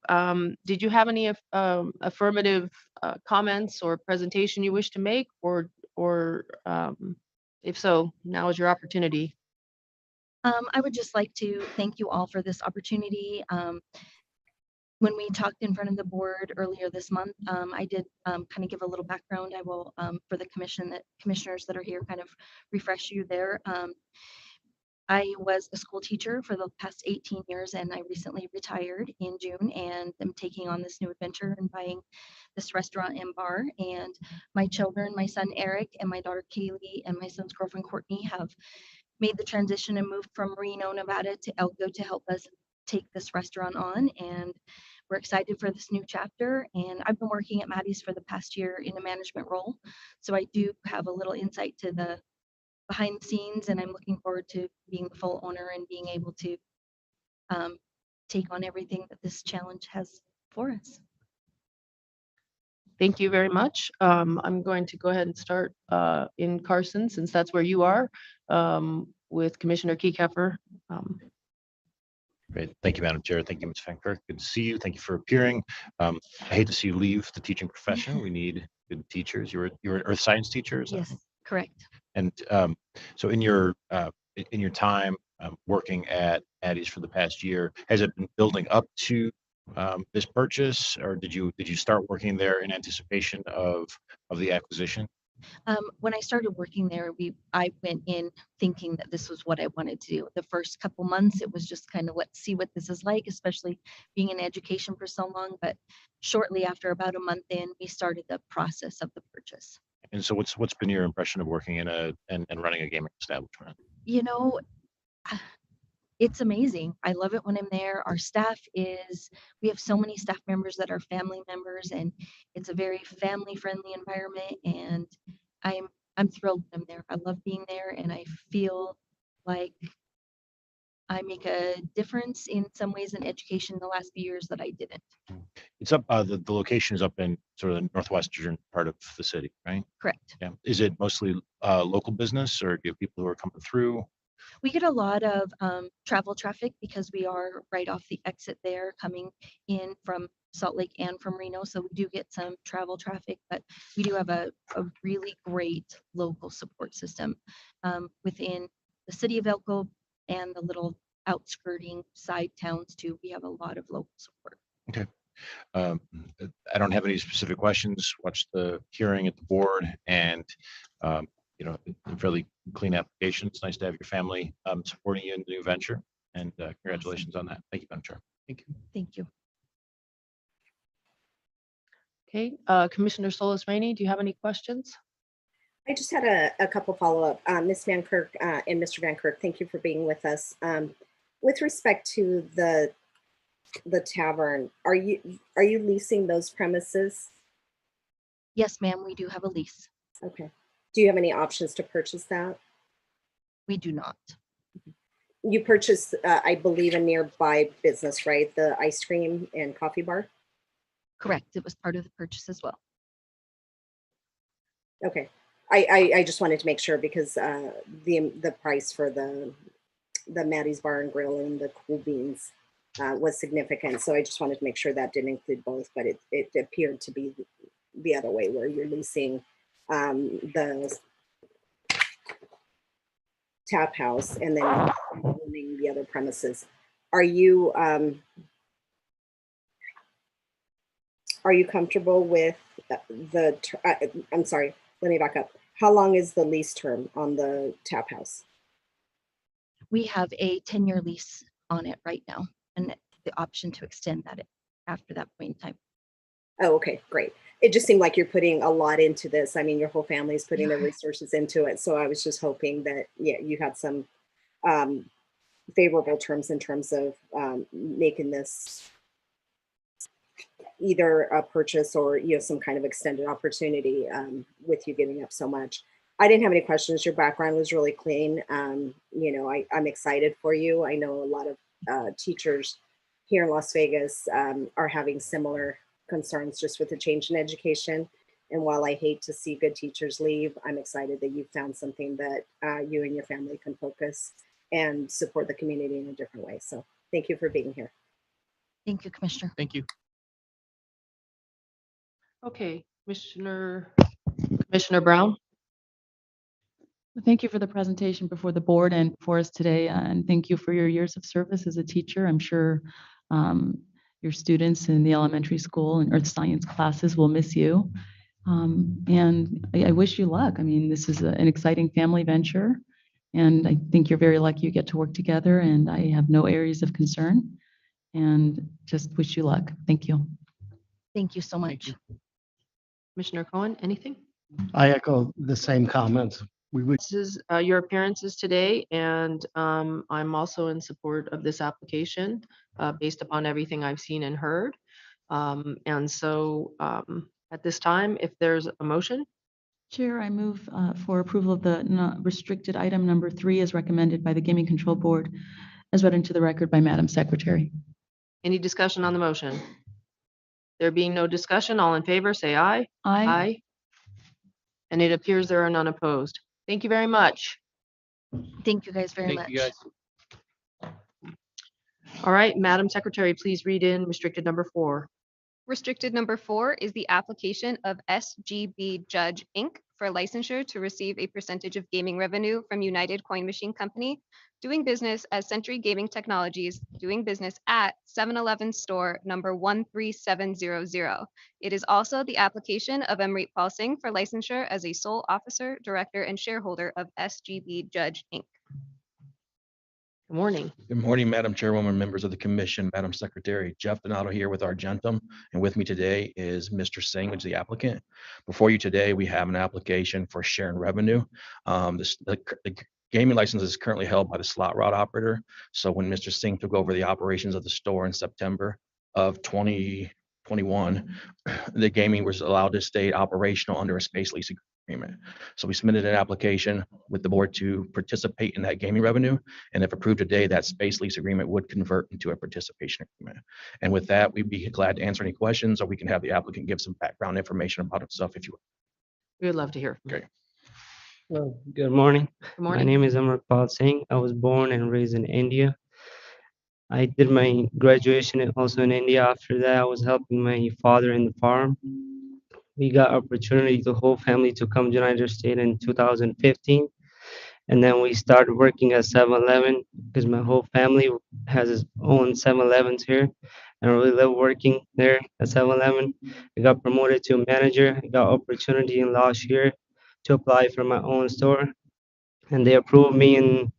Did you have any affirmative comments or presentation you wish to make, or if so, now is your opportunity. I would just like to thank you all for this opportunity. When we talked in front of the board earlier this month, I did kind of give a little background. I will, for the commissioners that are here, kind of refresh you there. I was a school teacher for the past 18 years, and I recently retired in June, and I'm taking on this new adventure and buying this restaurant and bar. And my children, my son Eric and my daughter Kaylee and my son's girlfriend Courtney, have made the transition and moved from Reno, Nevada to Elko to help us take this restaurant on. And we're excited for this new chapter. And I've been working at Maddie's for the past year in a management role, so I do have a little insight to the behind the scenes, and I'm looking forward to being the full owner and being able to take on everything that this challenge has for us. Thank you very much. I'm going to go ahead and start in Carson, since that's where you are, with Commissioner Keycapper. Great. Thank you, Madam Chair. Thank you, Ms. Van Kirk. Good to see you. Thank you for appearing. I hate to see you leave the teaching profession. We need good teachers. You're an earth science teacher, is that Yes, right? correct. And so in your time working at Addie's for the past year, has it been building up to this purchase, or did you start working there in anticipation of the acquisition? When I started working there, I went in thinking that this was what I wanted to do. The first couple months, it was just kind of let's see what this is like, especially being in education for so long. But shortly after, about a month in, we started the process of the purchase. And so what's been your impression of working in and running a gaming establishment? You know, it's amazing. I love it when I'm there. Our staff we have so many staff members that are family members, and it's a very family friendly environment. And I'm thrilled when I'm there. I love being there, and I feel like I make a difference in some ways in education the last few years that I didn't. It's up, the location is up in sort of the northwestern part of the city, right? Correct. Yeah. Is it mostly local business, or do you have people who are coming through? We get a lot of travel traffic because we are right off the exit there coming in from Salt Lake and from Reno. So we do get some travel traffic, but we do have a really great local support system within the city of Elko and the little outskirting side towns too. We have a lot of local support. Okay. I don't have any specific questions. Watched the hearing at the board, and fairly clean application. It's nice to have your family supporting you in the new venture, and congratulations on that. Thank you, Madam Chair. Thank you. Thank you. Okay, Commissioner Solis Rainey, do you have any questions? I just had a couple follow-up. Ms. Van Kirk and Mr. Van Kirk, thank you for being with us. With respect to the tavern, are you leasing those premises? Yes, ma'am, we do have a lease. Okay. Do you have any options to purchase that? We do not. You purchased, I believe, a nearby business, right? The ice cream and coffee bar? Correct. It was part of the purchase as well. Okay. I just wanted to make sure because the price for the Maddie's Bar and Grill and the Cool Beans was significant. So I just wanted to make sure that didn't include both, but it appeared to be the other way where you're leasing the tap house and then owning the other premises. Are you comfortable with I'm sorry, let me back up. How long is the lease term on the tap house? We have a 10-year lease on it right now, and the option to extend that after that point in time. Oh, okay, great. It just seemed like you're putting a lot into this. I mean, your whole family is putting their resources into it. So I was just hoping that, yeah, you had some favorable terms in terms of making this either a purchase or, some kind of extended opportunity with you giving up so much. I didn't have any questions. Your background was really clean. I'm excited for you. I know a lot of teachers here in Las Vegas are having similar concerns just with the change in education. And while I hate to see good teachers leave, I'm excited that you found something that you and your family can focus and support the community in a different way. So thank you for being here. Thank you, Commissioner. Thank you. Okay, Commissioner Brown. Thank you for the presentation before the board and for us today, and thank you for your years of service as a teacher. I'm sure your students in the elementary school and earth science classes will miss you. And I wish you luck. I mean, this is an exciting family venture, and I think you're very lucky you get to work together, and I have no areas of concern, and just wish you luck. Thank you. Thank you so much. Commissioner Cohen, anything? I echo the same comments. This is your appearances today, and I'm also in support of this application based upon everything I've seen and heard. And so at this time, if there's a motion. Chair, I move for approval of the restricted item number 3 as recommended by the Gaming Control Board, as read into the record by Madam Secretary. Any discussion on the motion? There being no discussion, all in favor, say aye. Aye. And it appears there are none opposed. Thank you very much. Thank you guys very much. All right, Madam Secretary, please read in restricted number 4. Restricted number 4 is the application of SGB Judge Inc. for licensure to receive a percentage of gaming revenue from United Coin Machine Company, doing business as Century Gaming Technologies, doing business at 7-Eleven store number 13700. It is also the application of Amrit Paul Singh for licensure as a sole officer, director, and shareholder of SGB Judge Inc. Good morning. Good morning, Madam Chairwoman, members of the commission, Madam Secretary. Jeff Donato here with Argentum, and with me today is Mr. Singh, which is the applicant. Before you today, we have an application for sharing revenue. The gaming license is currently held by the slot route operator. So when Mr. Singh took over the operations of the store in September of 2021, the gaming was allowed to stay operational under a space lease agreement. So we submitted an application with the board to participate in that gaming revenue. And if approved today, that space lease agreement would convert into a participation agreement. And with that, we'd be glad to answer any questions, or we can have the applicant give some background information about himself if you would. We would love to hear. Okay. Well, good morning. Good morning. My name is Amrit Paul Singh. I was born and raised in India. I did my graduation also in India. After that, I was helping my father in the farm. We got opportunity, the whole family, to come to United States in 2015. And then we started working at 7-Eleven because my whole family has its own 7-Elevens here. And I really love working there at 7-Eleven. I got promoted to a manager. I got opportunity in last year to apply for my own store. And they approved me in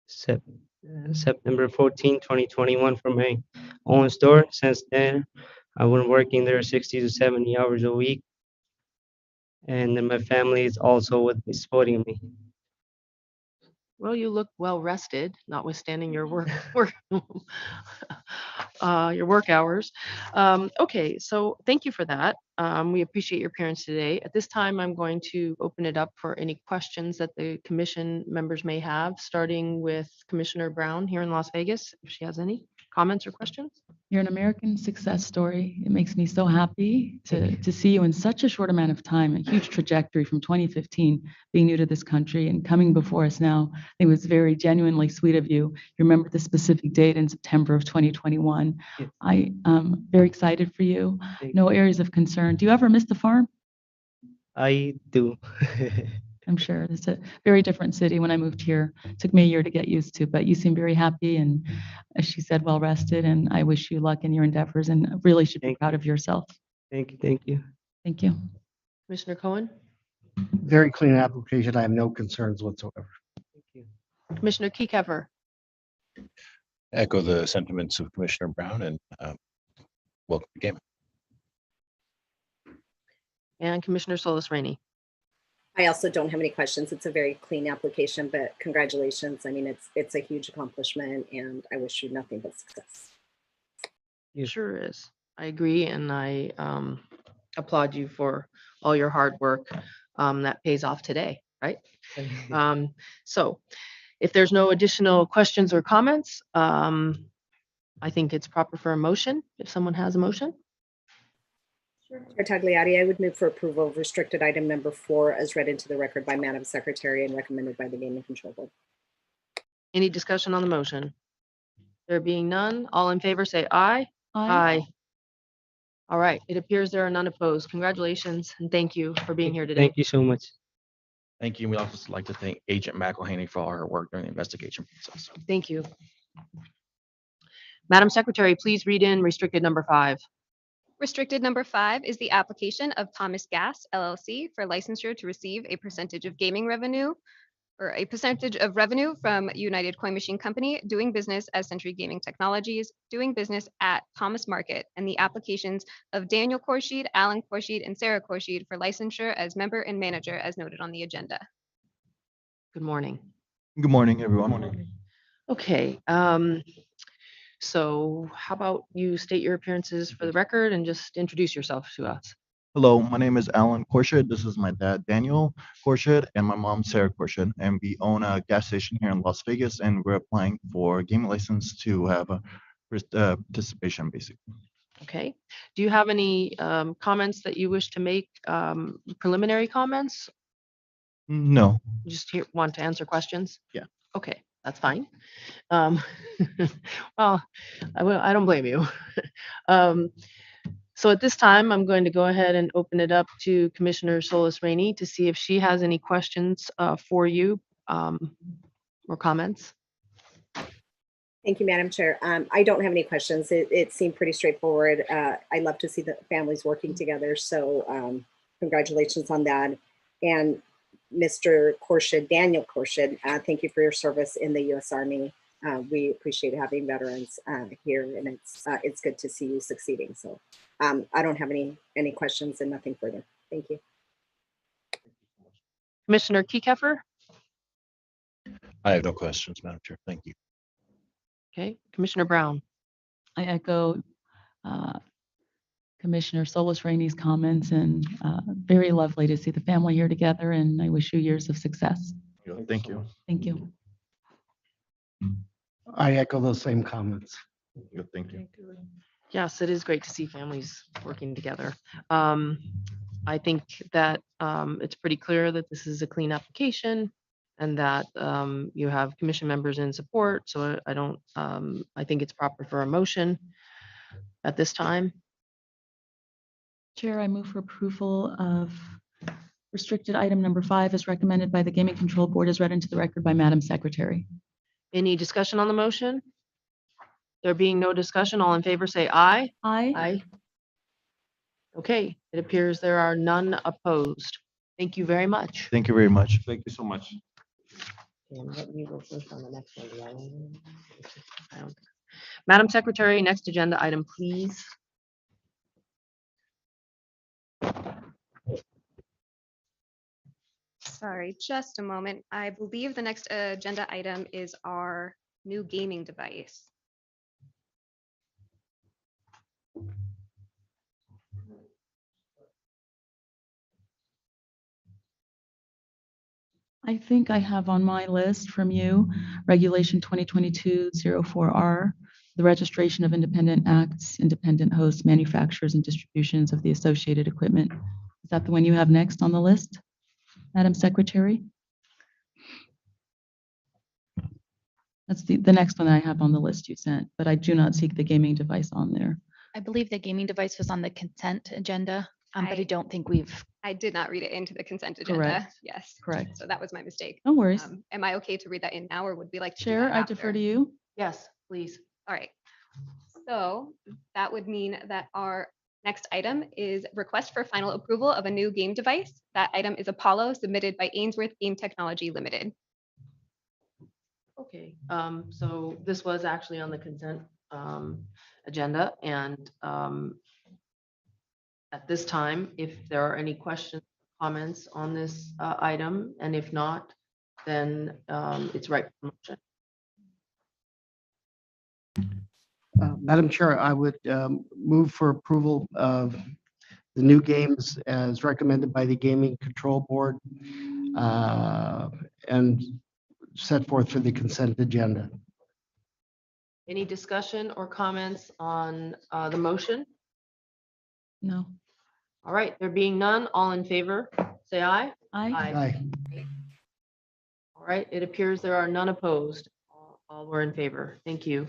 September 14, 2021 for my own store. Since then, I've been working there 60 to 70 hours a week. And then my family is also with me, supporting me. Well, you look well rested, notwithstanding your work your work hours. Okay, so thank you for that. We appreciate your appearance today. At this time, I'm going to open it up for any questions that the commission members may have, starting with Commissioner Brown here in Las Vegas, if she has any comments or questions. You're an American success story. It makes me so happy to see you in such a short amount of time, a huge trajectory from 2015, being new to this country and coming before us now. I think it was very genuinely sweet of you. You remember the specific date in September of 2021. Yes. I am very excited for you. No areas of concern. Do you ever miss the farm? I do. I'm sure it's a very different city. When I moved here, it took me a year to get used to, but you seem very happy and, as she said, well rested. And I wish you luck in your endeavors and really should be proud of yourself. Thank you. Thank you. Thank you. Commissioner Cohen, Very clean application. I have no concerns whatsoever. Thank you. Commissioner Kiekever, Echo the sentiments of Commissioner Brown and welcome to gaming. and Commissioner Solis Rainey. I also don't have any questions. It's a very clean application, but congratulations. I mean, it's a huge accomplishment and I wish you nothing but success. It sure is. I agree, and I applaud you for all your hard work that pays off today, right? So if there's no additional questions or comments, I think it's proper for a motion, if someone has a motion. Chair Tagliati, I would move for approval of restricted item number 4 as read into the record by Madam Secretary and recommended by the Gaming Control Board. Any discussion on the motion? There being none, all in favor say aye. Aye. All right, it appears there are none opposed. Congratulations and thank you for being here today. Thank you so much. Thank you. We also like to thank Agent McElhaney for all her work during the investigation process. Thank you. Madam Secretary, please read in restricted number 5. Restricted number 5 is the application of Thomas Gas LLC for licensure to receive a percentage of gaming revenue or a percentage of revenue from United Coin Machine Company, doing business as Century Gaming Technologies, doing business at Thomas Market, and the applications of Daniel Korsheed, Alan Korsheed, and Sarah Korsheed for licensure as member and manager as noted on the agenda. Good morning. Good morning, everyone. Okay, so how about you state your appearances for the record and just introduce yourself to us? Hello, my name is Alan Korshid. This is my dad, Daniel Korshid, and my mom, Sarah Korshid. And we own a gas station here in Las Vegas, and we're applying for a gaming license to have a participation, basically. Okay. Do you have any comments that you wish to make, preliminary comments? No. Just here, want to answer questions? Yeah. Okay, that's fine. Um, Well, I don't blame you. So at this time, I'm going to go ahead and open it up to Commissioner Solis Rainey to see if she has any questions for you or comments. Thank you, Madam Chair. I don't have any questions. It seemed pretty straightforward. I love to see the families working together. So congratulations on that. And Mr. Korshid, Daniel Korshid, thank you for your service in the U.S. Army. We appreciate having veterans here, and it's good to see you succeeding. So I don't have any questions and nothing further. Thank you. Commissioner Kekeffer? I have no questions, Madam Chair. Thank you. Okay, Commissioner Brown? I echo Commissioner Solis Rainey's comments, and very lovely to see the family here together, and I wish you years of success. Thank you. Thank you. I echo those same comments. Thank you. Yes, it is great to see families working together. I think that it's pretty clear that this is a clean application and that you have commission members in support. So I think it's proper for a motion at this time. Chair, I move for approval of restricted item number 5 as recommended by the Gaming Control Board as read into the record by Madam Secretary. Any discussion on the motion? There being no discussion, all in favor say aye. Aye. Aye. Okay, it appears there are none opposed. Thank you very much. Thank you very much. Thank you so much. And let me go first on the next one. I don't- Madam Secretary, next agenda item, please. Sorry, just a moment. I believe the next agenda item is our new gaming device. I think I have on my list from you, Regulation 2022-04R, the registration of independent acts, independent hosts, manufacturers, and distributions of the associated equipment. Is that the one you have next on the list, Madam Secretary? That's the next one I have on the list you sent, but I do not see the gaming device on there. I believe the gaming device was on the consent agenda, but I don't think we've. I did not read it into the consent agenda. Correct. Yes. Correct. So that was my mistake. No worries. Am I okay to read that in now, or would we like to do Chair, that I after? defer to you. Yes, please. All right. So that would mean that our next item is request for final approval of a new game device. That item is Apollo, submitted by Ainsworth Game Technology Limited. Okay, so this was actually on the consent agenda, and at this time, if there are any questions, comments on this item, and if not, then it's right for motion. Madam Chair, I would move for approval of the new games as recommended by the Gaming Control Board and set forth for the consent agenda. Any discussion or comments on the motion? No. All right, there being none, all in favor, say aye. Aye. Aye. All right, it appears there are none opposed. All were in favor. Thank you.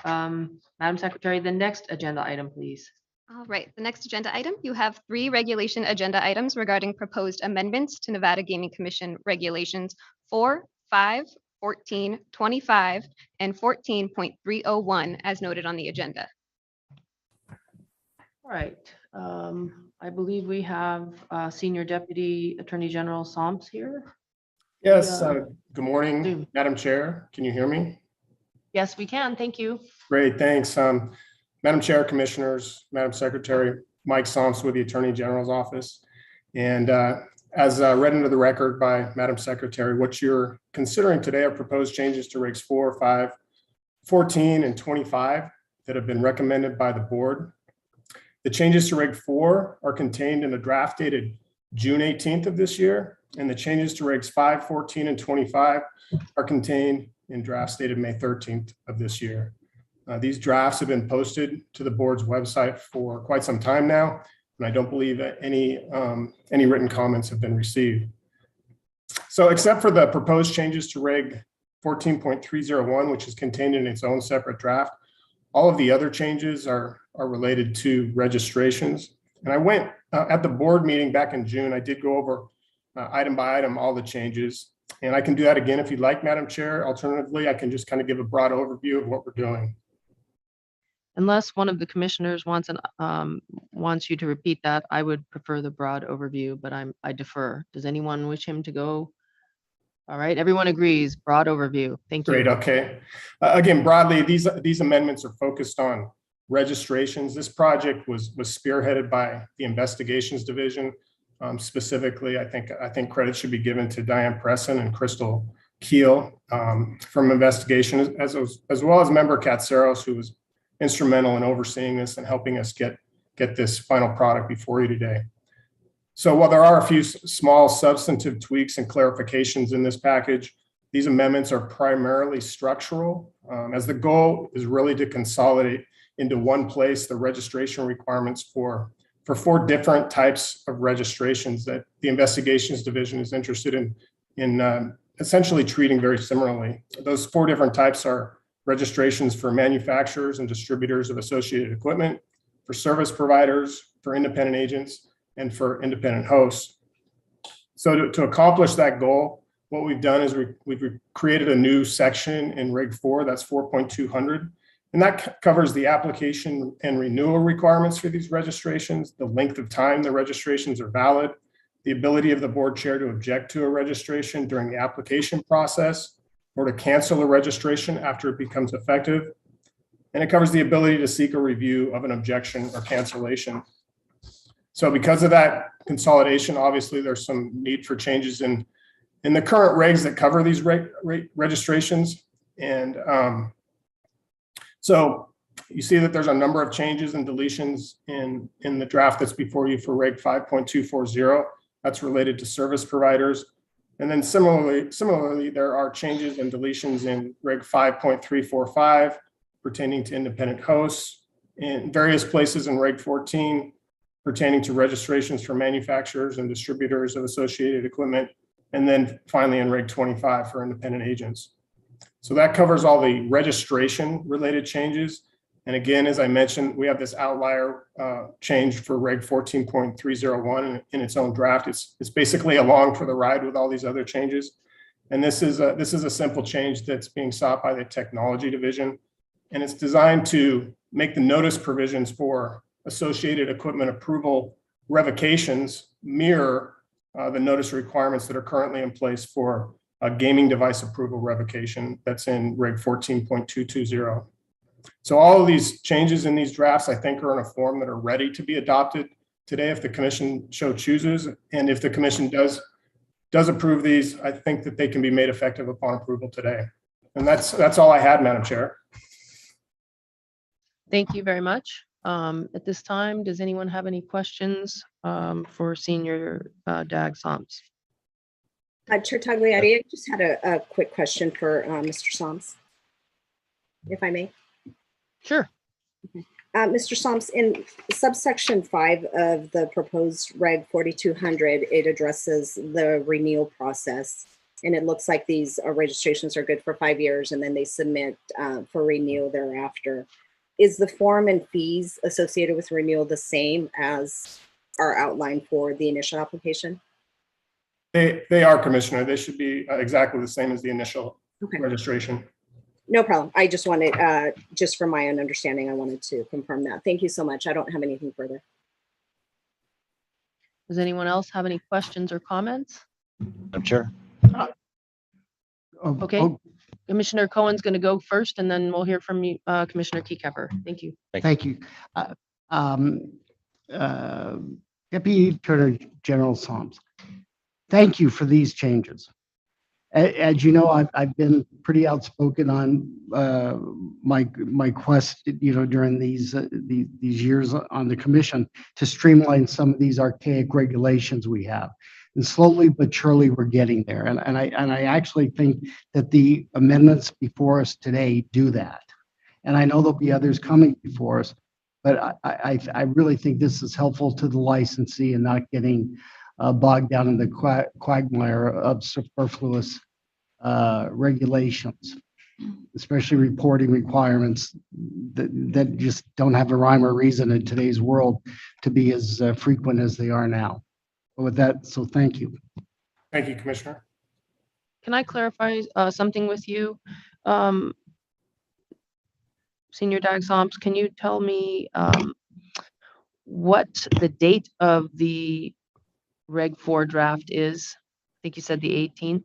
Madam Secretary, the next agenda item, please. All right, the next agenda item, you have 3 regulation agenda items regarding proposed amendments to Nevada Gaming Commission Regulations 4, 5, 14, 25, and 14.301 as noted on the agenda. All right, I believe we have Senior Deputy Attorney General Somps here. Yes, good morning, Madam Chair. Can you hear me? Yes, we can. Thank you. Great, thanks. Madam Chair, Commissioners, Madam Secretary, Mike Somps with the Attorney General's Office. And as read into the record by Madam Secretary, what you're considering today are proposed changes to Regs 4, 5, 14, and 25 that have been recommended by the board. The changes to Reg 4 are contained in a draft dated June 18th of this year, and the changes to Regs 5, 14, and 25 are contained in drafts dated May 13th of this year. These drafts have been posted to the board's website for quite some time now, and I don't believe that any written comments have been received. So except for the proposed changes to Reg 14.301, which is contained in its own separate draft, all of the other changes are related to registrations. And I went at the board meeting back in June, I did go over item by item all the changes. And I can do that again if you'd like, Madam Chair. Alternatively, I can just kind of give a broad overview of what we're doing. Unless one of the commissioners wants you to repeat that, I would prefer the broad overview, but I defer. Does anyone wish him to go? All right, everyone agrees, broad overview. Thank you. Great, okay. Again, broadly, these amendments are focused on registrations. This project was spearheaded by the Investigations Division. Specifically, I think credit should be given to Diane Presson and Crystal Keel from Investigation, as well as member Katsaros, who was instrumental in overseeing this and helping us get this final product before you today. So while there are a few small substantive tweaks and clarifications in this package, these amendments are primarily structural, as the goal is really to consolidate into one place the registration requirements for 4 different types of registrations that the Investigations Division is interested in essentially treating very similarly. Those 4 different types are registrations for manufacturers and distributors of associated equipment, for service providers, for independent agents, and for independent hosts. So to accomplish that goal, what we've done is we've created a new section in Reg 4, that's 4.200, and that covers the application and renewal requirements for these registrations, the length of time the registrations are valid, the ability of the board chair to object to a registration during the application process, or to cancel a registration after it becomes effective. And it covers the ability to seek a review of an objection or cancellation. So because of that consolidation, obviously there's some need for changes in the current regs that cover these registrations. And so you see that there's a number of changes and deletions in the draft that's before you for Reg 5.240. That's related to service providers. And then similarly, there are changes and deletions in Reg 5.345 pertaining to independent hosts, in various places in Reg 14 pertaining to registrations for manufacturers and distributors of associated equipment, and then finally in Reg 25 for independent agents. So that covers all the registration related changes. And again, as I mentioned, we have this outlier change for Reg 14.301 in its own draft. It's basically along for the ride with all these other changes. And this is a simple change that's being sought by the Technology Division. And it's designed to make the notice provisions for associated equipment approval revocations mirror the notice requirements that are currently in place for a gaming device approval revocation that's in Reg 14.220. So all of these changes in these drafts, I think, are in a form that are ready to be adopted today if the commission so chooses. And if the commission does approve these, I think that they can be made effective upon approval today. And that's all I had, Madam Chair. Thank you very much. At this time, does anyone have any questions for Senior Dag Soms? Chair Tagliati, I just had a quick question for Mr. Soms, if I may. Sure. Okay. Mr. Soms, in subsection 5 of the proposed Reg 4200, it addresses the renewal process. And it looks like these registrations are good for 5 years and then they submit for renewal thereafter. Is the form and fees associated with renewal the same as are outlined for the initial application? They are, Commissioner. They should be exactly the same as the initial registration. No problem. I just wanted, just for my own understanding, I wanted to confirm that. Thank you so much. I don't have anything further. Does anyone else have any questions or comments? Madam Chair. Okay. Commissioner Cohen's going to go first, and then we'll hear from you, Commissioner Keycapper. Thank you. Thank you. Deputy Attorney General Soms, thank you for these changes. As you know, I've been pretty outspoken on my quest, during these years on the commission to streamline some of these archaic regulations we have. And slowly but surely, we're getting there. And I actually think that the amendments before us today do that. And I know there'll be others coming before us, but I really think this is helpful to the licensee and not getting bogged down in the quagmire of superfluous regulations, especially reporting requirements that just don't have a rhyme or reason in today's world to be as frequent as they are now. But with that, so thank you. Thank you, Commissioner. Can I clarify something with you? Senior Dag Somps, can you tell me what the date of the Reg 4 draft is? I think you said the 18th.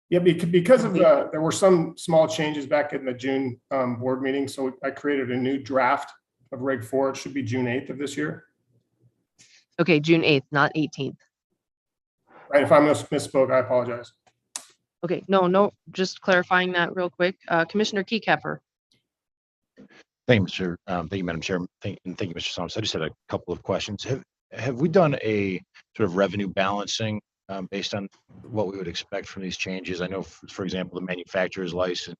Yeah, because of there were some small changes back in the June board meeting, so I created a new draft of Reg 4. It should be June 8th of this year. Okay, June 8th, not 18th. Right, if I misspoke, I apologize. Okay, no, just clarifying that real quick. Commissioner Keycapper. Thank you, Madam Chair. Thank you, Mr. Somers. I just had a couple of questions. Have we done a sort of revenue balancing based on what we would expect from these changes? I know, for example, the manufacturer's license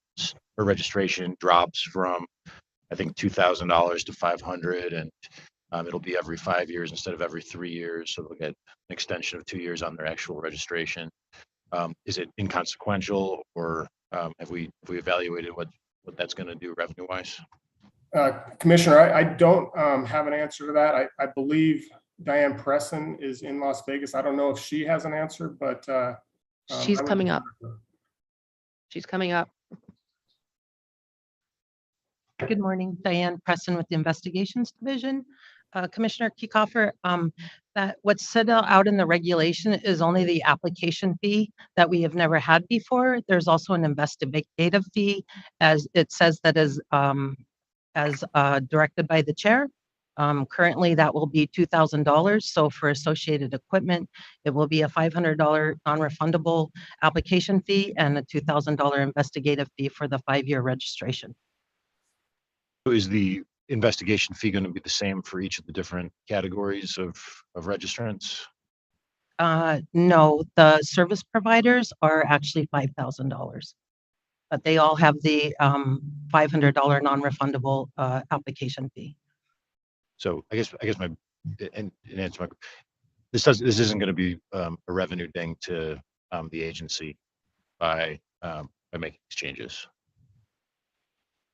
or registration drops from, I think, $2,000 to $500, and it'll be every 5 years instead of every 3 years. So they'll get an extension of 2 years on their actual registration. Is it inconsequential, or have we evaluated what that's going to do revenue-wise? Commissioner, I don't have an answer to that. I believe Diane Presson is in Las Vegas. I don't know if she has an answer, but she's coming up. She's coming up. Good morning, Diane Presson with the Investigations Division. Commissioner Keycoffer, that what's set out in the regulation is only the application fee that we have never had before. There's also an investigative fee, as it says that is as directed by the chair. Currently, that will be $2,000. So for associated equipment, it will be a $500 non-refundable application fee and a $2,000 investigative fee for the 5-year registration. So is the investigation fee going to be the same for each of the different categories of registrants? No, the service providers are actually $5,000. But they all have the $500 non-refundable application fee. So I guess my and answer my this isn't going to be a revenue ding to the agency by making these changes.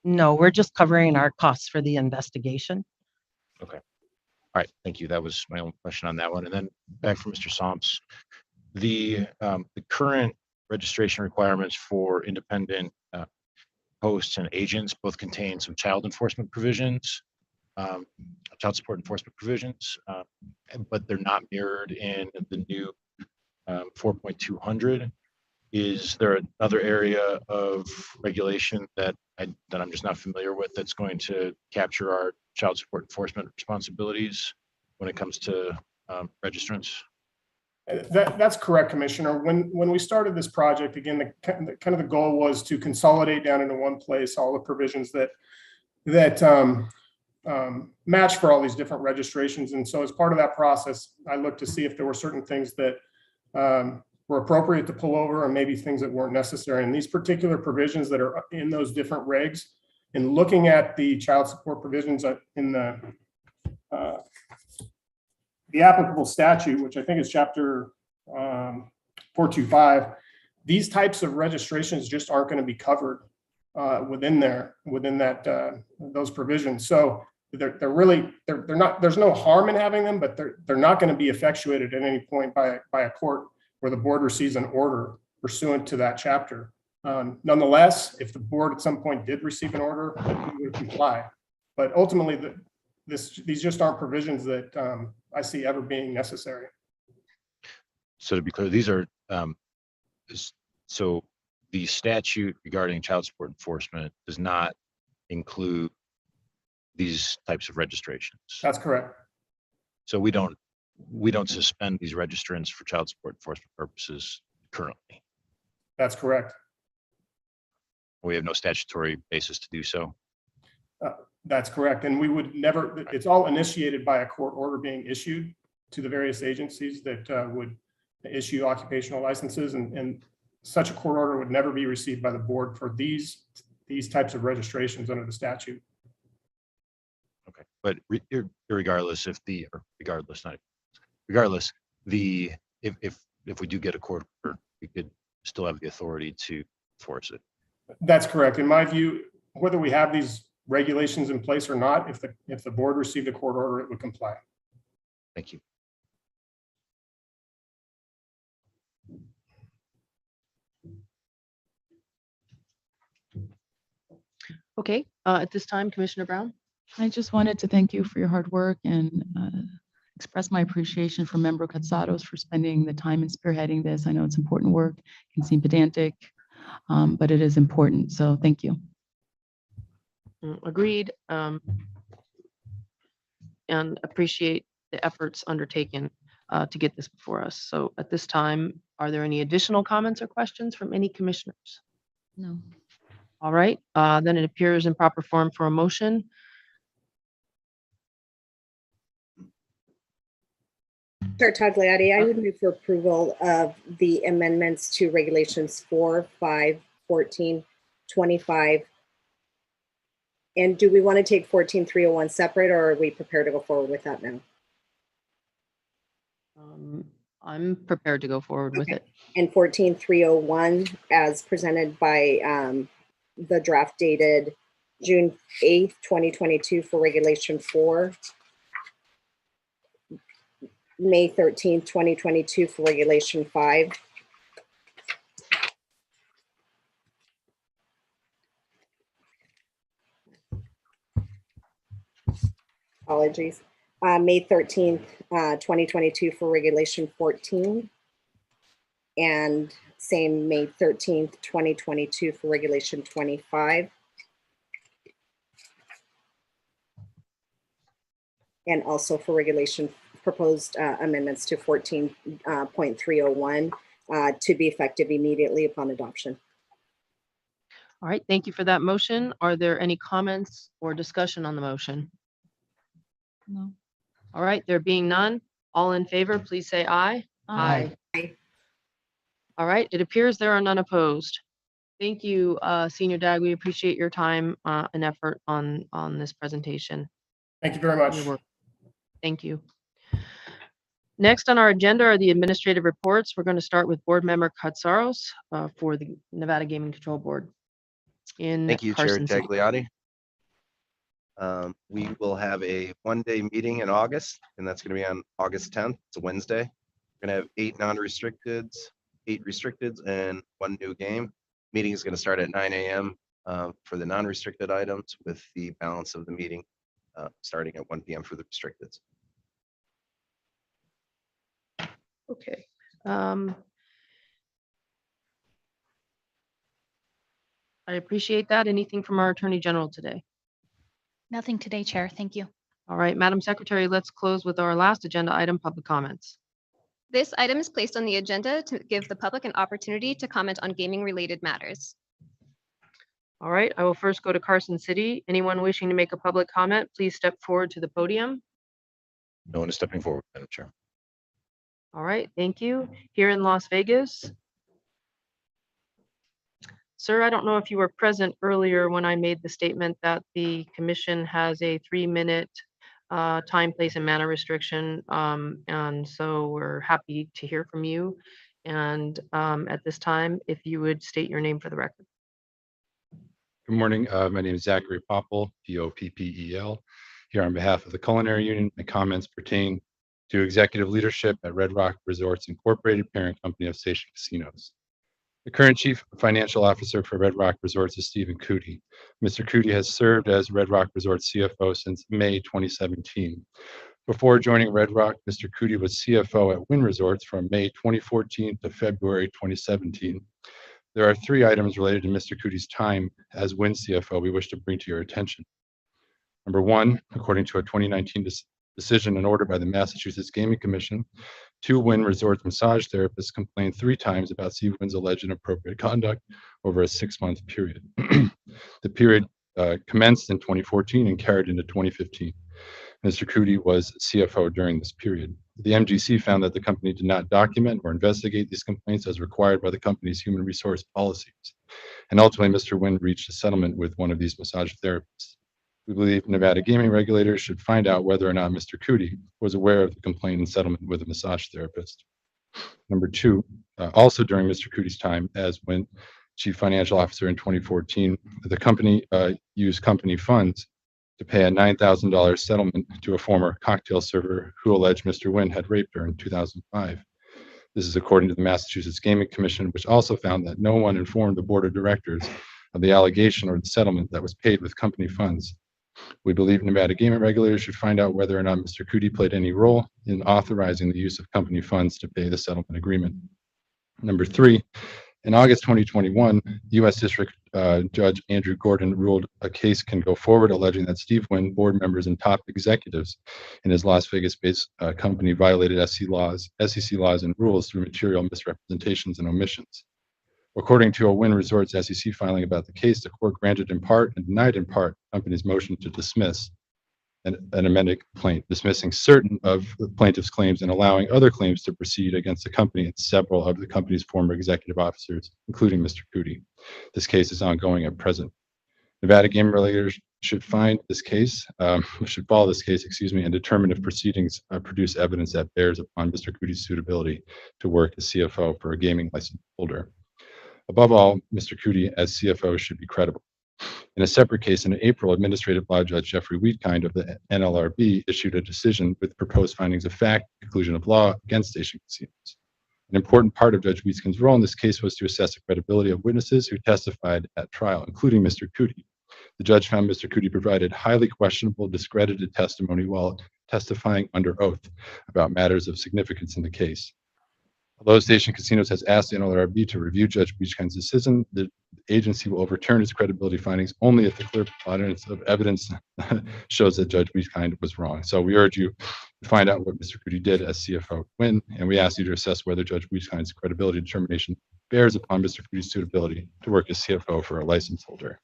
No, we're just covering our costs for the investigation. Okay. All right. Thank you. That was my own question on that one. And then back from Mr. Somps, the current registration requirements for independent hosts and agents both contain some child enforcement provisions, child support enforcement provisions, but they're not mirrored in the new 4.200. Is there another area of regulation that I'm just not familiar with that's going to capture our child support enforcement responsibilities when it comes to registrants? That's correct, Commissioner. When we started this project, again, the kind of the goal was to consolidate down into one place all the provisions that match for all these different registrations. And so as part of that process, I looked to see if there were certain things that were appropriate to pull over and maybe things that weren't necessary. And these particular provisions that are in those different regs, and looking at the child support provisions in the applicable statute, which I think is chapter 425, these types of registrations just aren't going to be covered within those provisions. So they're not, there's no harm in having them, but they're not going to be effectuated at any point by a court where the board receives an order pursuant to that chapter. Nonetheless, if the board at some point did receive an order, we would comply. But ultimately, these just aren't provisions that I see ever being necessary. So to be clear, these are so the statute regarding child support enforcement does not include these types of registrations. That's correct. So we don't suspend these registrants for child support enforcement purposes currently. That's correct. We have no statutory basis to do so. That's correct. And we would never, it's all initiated by a court order being issued to the various agencies that would issue occupational licenses, and such a court order would never be received by the board for these types of registrations under the statute. Okay, but regardless, if the, or regardless, not regardless, if we do get a court order, we could still have the authority to enforce it. That's correct. In my view, whether we have these regulations in place or not, if the board received a court order, it would comply. Thank you. Okay, at this time, Commissioner Brown. I just wanted to thank you for your hard work and express my appreciation for Member Catsados for spending the time and spearheading this. I know it's important work, it can seem pedantic, but it is important. So thank you. Agreed. And appreciate the efforts undertaken to get this before us. So at this time, are there any additional comments or questions from any commissioners? No. All right, then it appears in proper form for a motion. Chair Tagliati, I would move for approval of the amendments to regulations 4, 5, 14, 25. And do we want to take 14.301 separate, or are we prepared to go forward with that now? I'm prepared to go forward with it. And 14.301 as presented by the draft dated June 8th, 2022 for regulation 4. May 13th, 2022 for regulation 5. Apologies. May 13th, 2022 for regulation 14. And same May 13th, 2022 for regulation 25. And also for regulation proposed amendments to 14.301 to be effective immediately upon adoption. All right, thank you for that motion. Are there any comments or discussion on the motion? No. All right, there being none, all in favor, please say aye. Aye. Aye. All right, it appears there are none opposed. Thank you, Senior Dag. We appreciate your time and effort on this presentation. Thank you very much. Your work. Thank you. Next on our agenda are the administrative reports. We're going to start with Board Member Katsaros for the Nevada Gaming Control Board. Thank you, Chair Carson City. Tagliati. We will have a one-day meeting in August, and that's going to be on August 10th. It's a Wednesday. We're going to have 8 non-restricteds, 8 restricteds, and 1 new game. Meeting is going to start at 9 a.m. For the non-restricted items, with the balance of the meeting starting at 1 p.m. for the restricteds. Okay. I appreciate that. Anything from our Attorney General today? Nothing today, Chair. Thank you. All right, Madam Secretary, let's close with our last agenda item, public comments. This item is placed on the agenda to give the public an opportunity to comment on gaming-related matters. All right, I will first go to Carson City. Anyone wishing to make a public comment, please step forward to the podium. No one is stepping forward, Madam Chair. All right, thank you. Here in Las Vegas. Sir, I don't know if you were present earlier when I made the statement that the commission has a 3-minute time, place, and manner restriction. And so we're happy to hear from you. And at this time, if you would state your name for the record. Good morning. My name is Zachary Poppel, Poppel, here on behalf of the Culinary Union. My comments pertain to executive leadership at Red Rock Resorts Incorporated, parent company of Station Casinos. The current Chief Financial Officer for Red Rock Resorts is Stephen Cootie. Mr. Cootie has served as Red Rock Resorts CFO since May 2017. Before joining Red Rock, Mr. Cootie was CFO at Wynn Resorts from May 2014 to February 2017. There are 3 items related to Mr. Cootie's time as Wynn CFO we wish to bring to your attention. Number 1, according to a 2019 decision and order by the Massachusetts Gaming Commission, 2 Wynn Resorts massage therapists complained 3 times about Wynn's alleged inappropriate conduct over a 6-month period. The period commenced in 2014 and carried into 2015. Mr. Cootie was CFO during this period. The MGC found that the company did not document or investigate these complaints as required by the company's human resource policies. And ultimately, Mr. Wynn reached a settlement with one of these massage therapists. We believe Nevada gaming regulators should find out whether or not Mr. Cootie was aware of the complaint and settlement with a massage therapist. Number 2, also during Mr. Cootie's time as Wynn Chief Financial Officer in 2014, the company used company funds to pay a $9,000 settlement to a former cocktail server who alleged Mr. Wynn had raped her in 2005. This is according to the Massachusetts Gaming Commission, which also found that no one informed the board of directors of the allegation or the settlement that was paid with company funds. We believe Nevada gaming regulators should find out whether or not Mr. Cootie played any role in authorizing the use of company funds to pay the settlement agreement. Number 3, in August 2021, U.S. District Judge Andrew Gordon ruled a case can go forward alleging that Steve Wynn, board members, and top executives in his Las Vegas-based company violated SEC laws and rules through material misrepresentations and omissions. According to a Wynn Resorts SEC filing about the case, the court granted in part and denied in part the company's motion to dismiss an amended complaint, dismissing certain of the plaintiff's claims and allowing other claims to proceed against the company and several of the company's former executive officers, including Mr. Cootie. This case is ongoing at present. Nevada gaming regulators should follow this case, and determine if proceedings produce evidence that bears upon Mr. Cootie's suitability to work as CFO for a gaming license holder. Above all, Mr. Cootie as CFO should be credible. In a separate case in April, Administrative Law Judge Jeffrey Weedkind of the NLRB issued a decision with proposed findings of fact, conclusion of law against station casinos. An important part of Judge Weedkind's role in this case was to assess the credibility of witnesses who testified at trial, including Mr. Cootie. The judge found Mr. Cootie provided highly questionable, discredited testimony while testifying under oath about matters of significance in the case. Although Station Casinos has asked the NLRB to review Judge Weedkind's decision, the agency will overturn its credibility findings only if the clear preponderance of evidence shows that Judge Weedkind was wrong. So we urge you to find out what Mr. Cootie did as CFO when, and we ask you to assess whether Judge Weedkind's credibility determination bears upon Mr. Cootie's suitability to work as CFO for a license holder.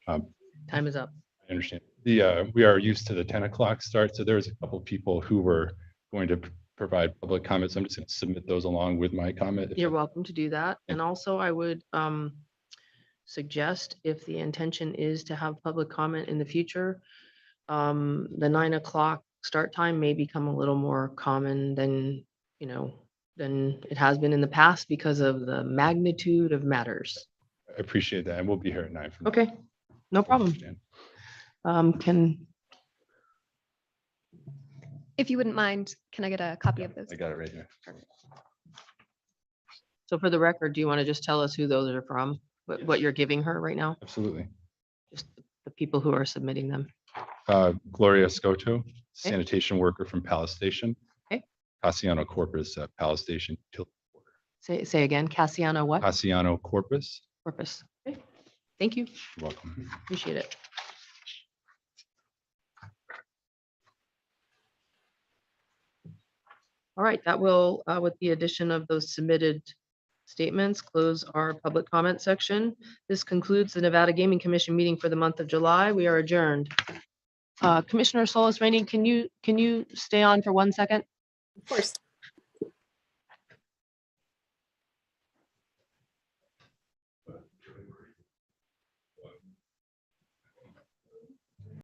Time is up. I understand. We are used to the 10 o'clock start, so there's a couple of people who were going to provide public comments. I'm just going to submit those along with my comment. You're welcome to do that. And also I would suggest, if the intention is to have public comment in the future, the 9 o'clock start time may become a little more common than it has been in the past because of the magnitude of matters. I appreciate that. And we'll be here at 9. Okay, no problem. If you wouldn't mind, can I get a copy of this? I got it right here. So for the record, do you want to just tell us who those are from? What you're giving her right now? Absolutely. Just the people who are submitting them. Gloria Scoto, sanitation worker from Palace Station. Okay. Cassiano Corpus at Palace Station. Say again, Cassiano what? Cassiano Corpus. Corpus. Okay. Thank you. You're welcome. Appreciate it. All right, that will, with the addition of those submitted statements, close our public comment section. This concludes the Nevada Gaming Commission meeting for the month of July. We are adjourned. Commissioner Solis Rainey, can you stay on for 1 second? Of course.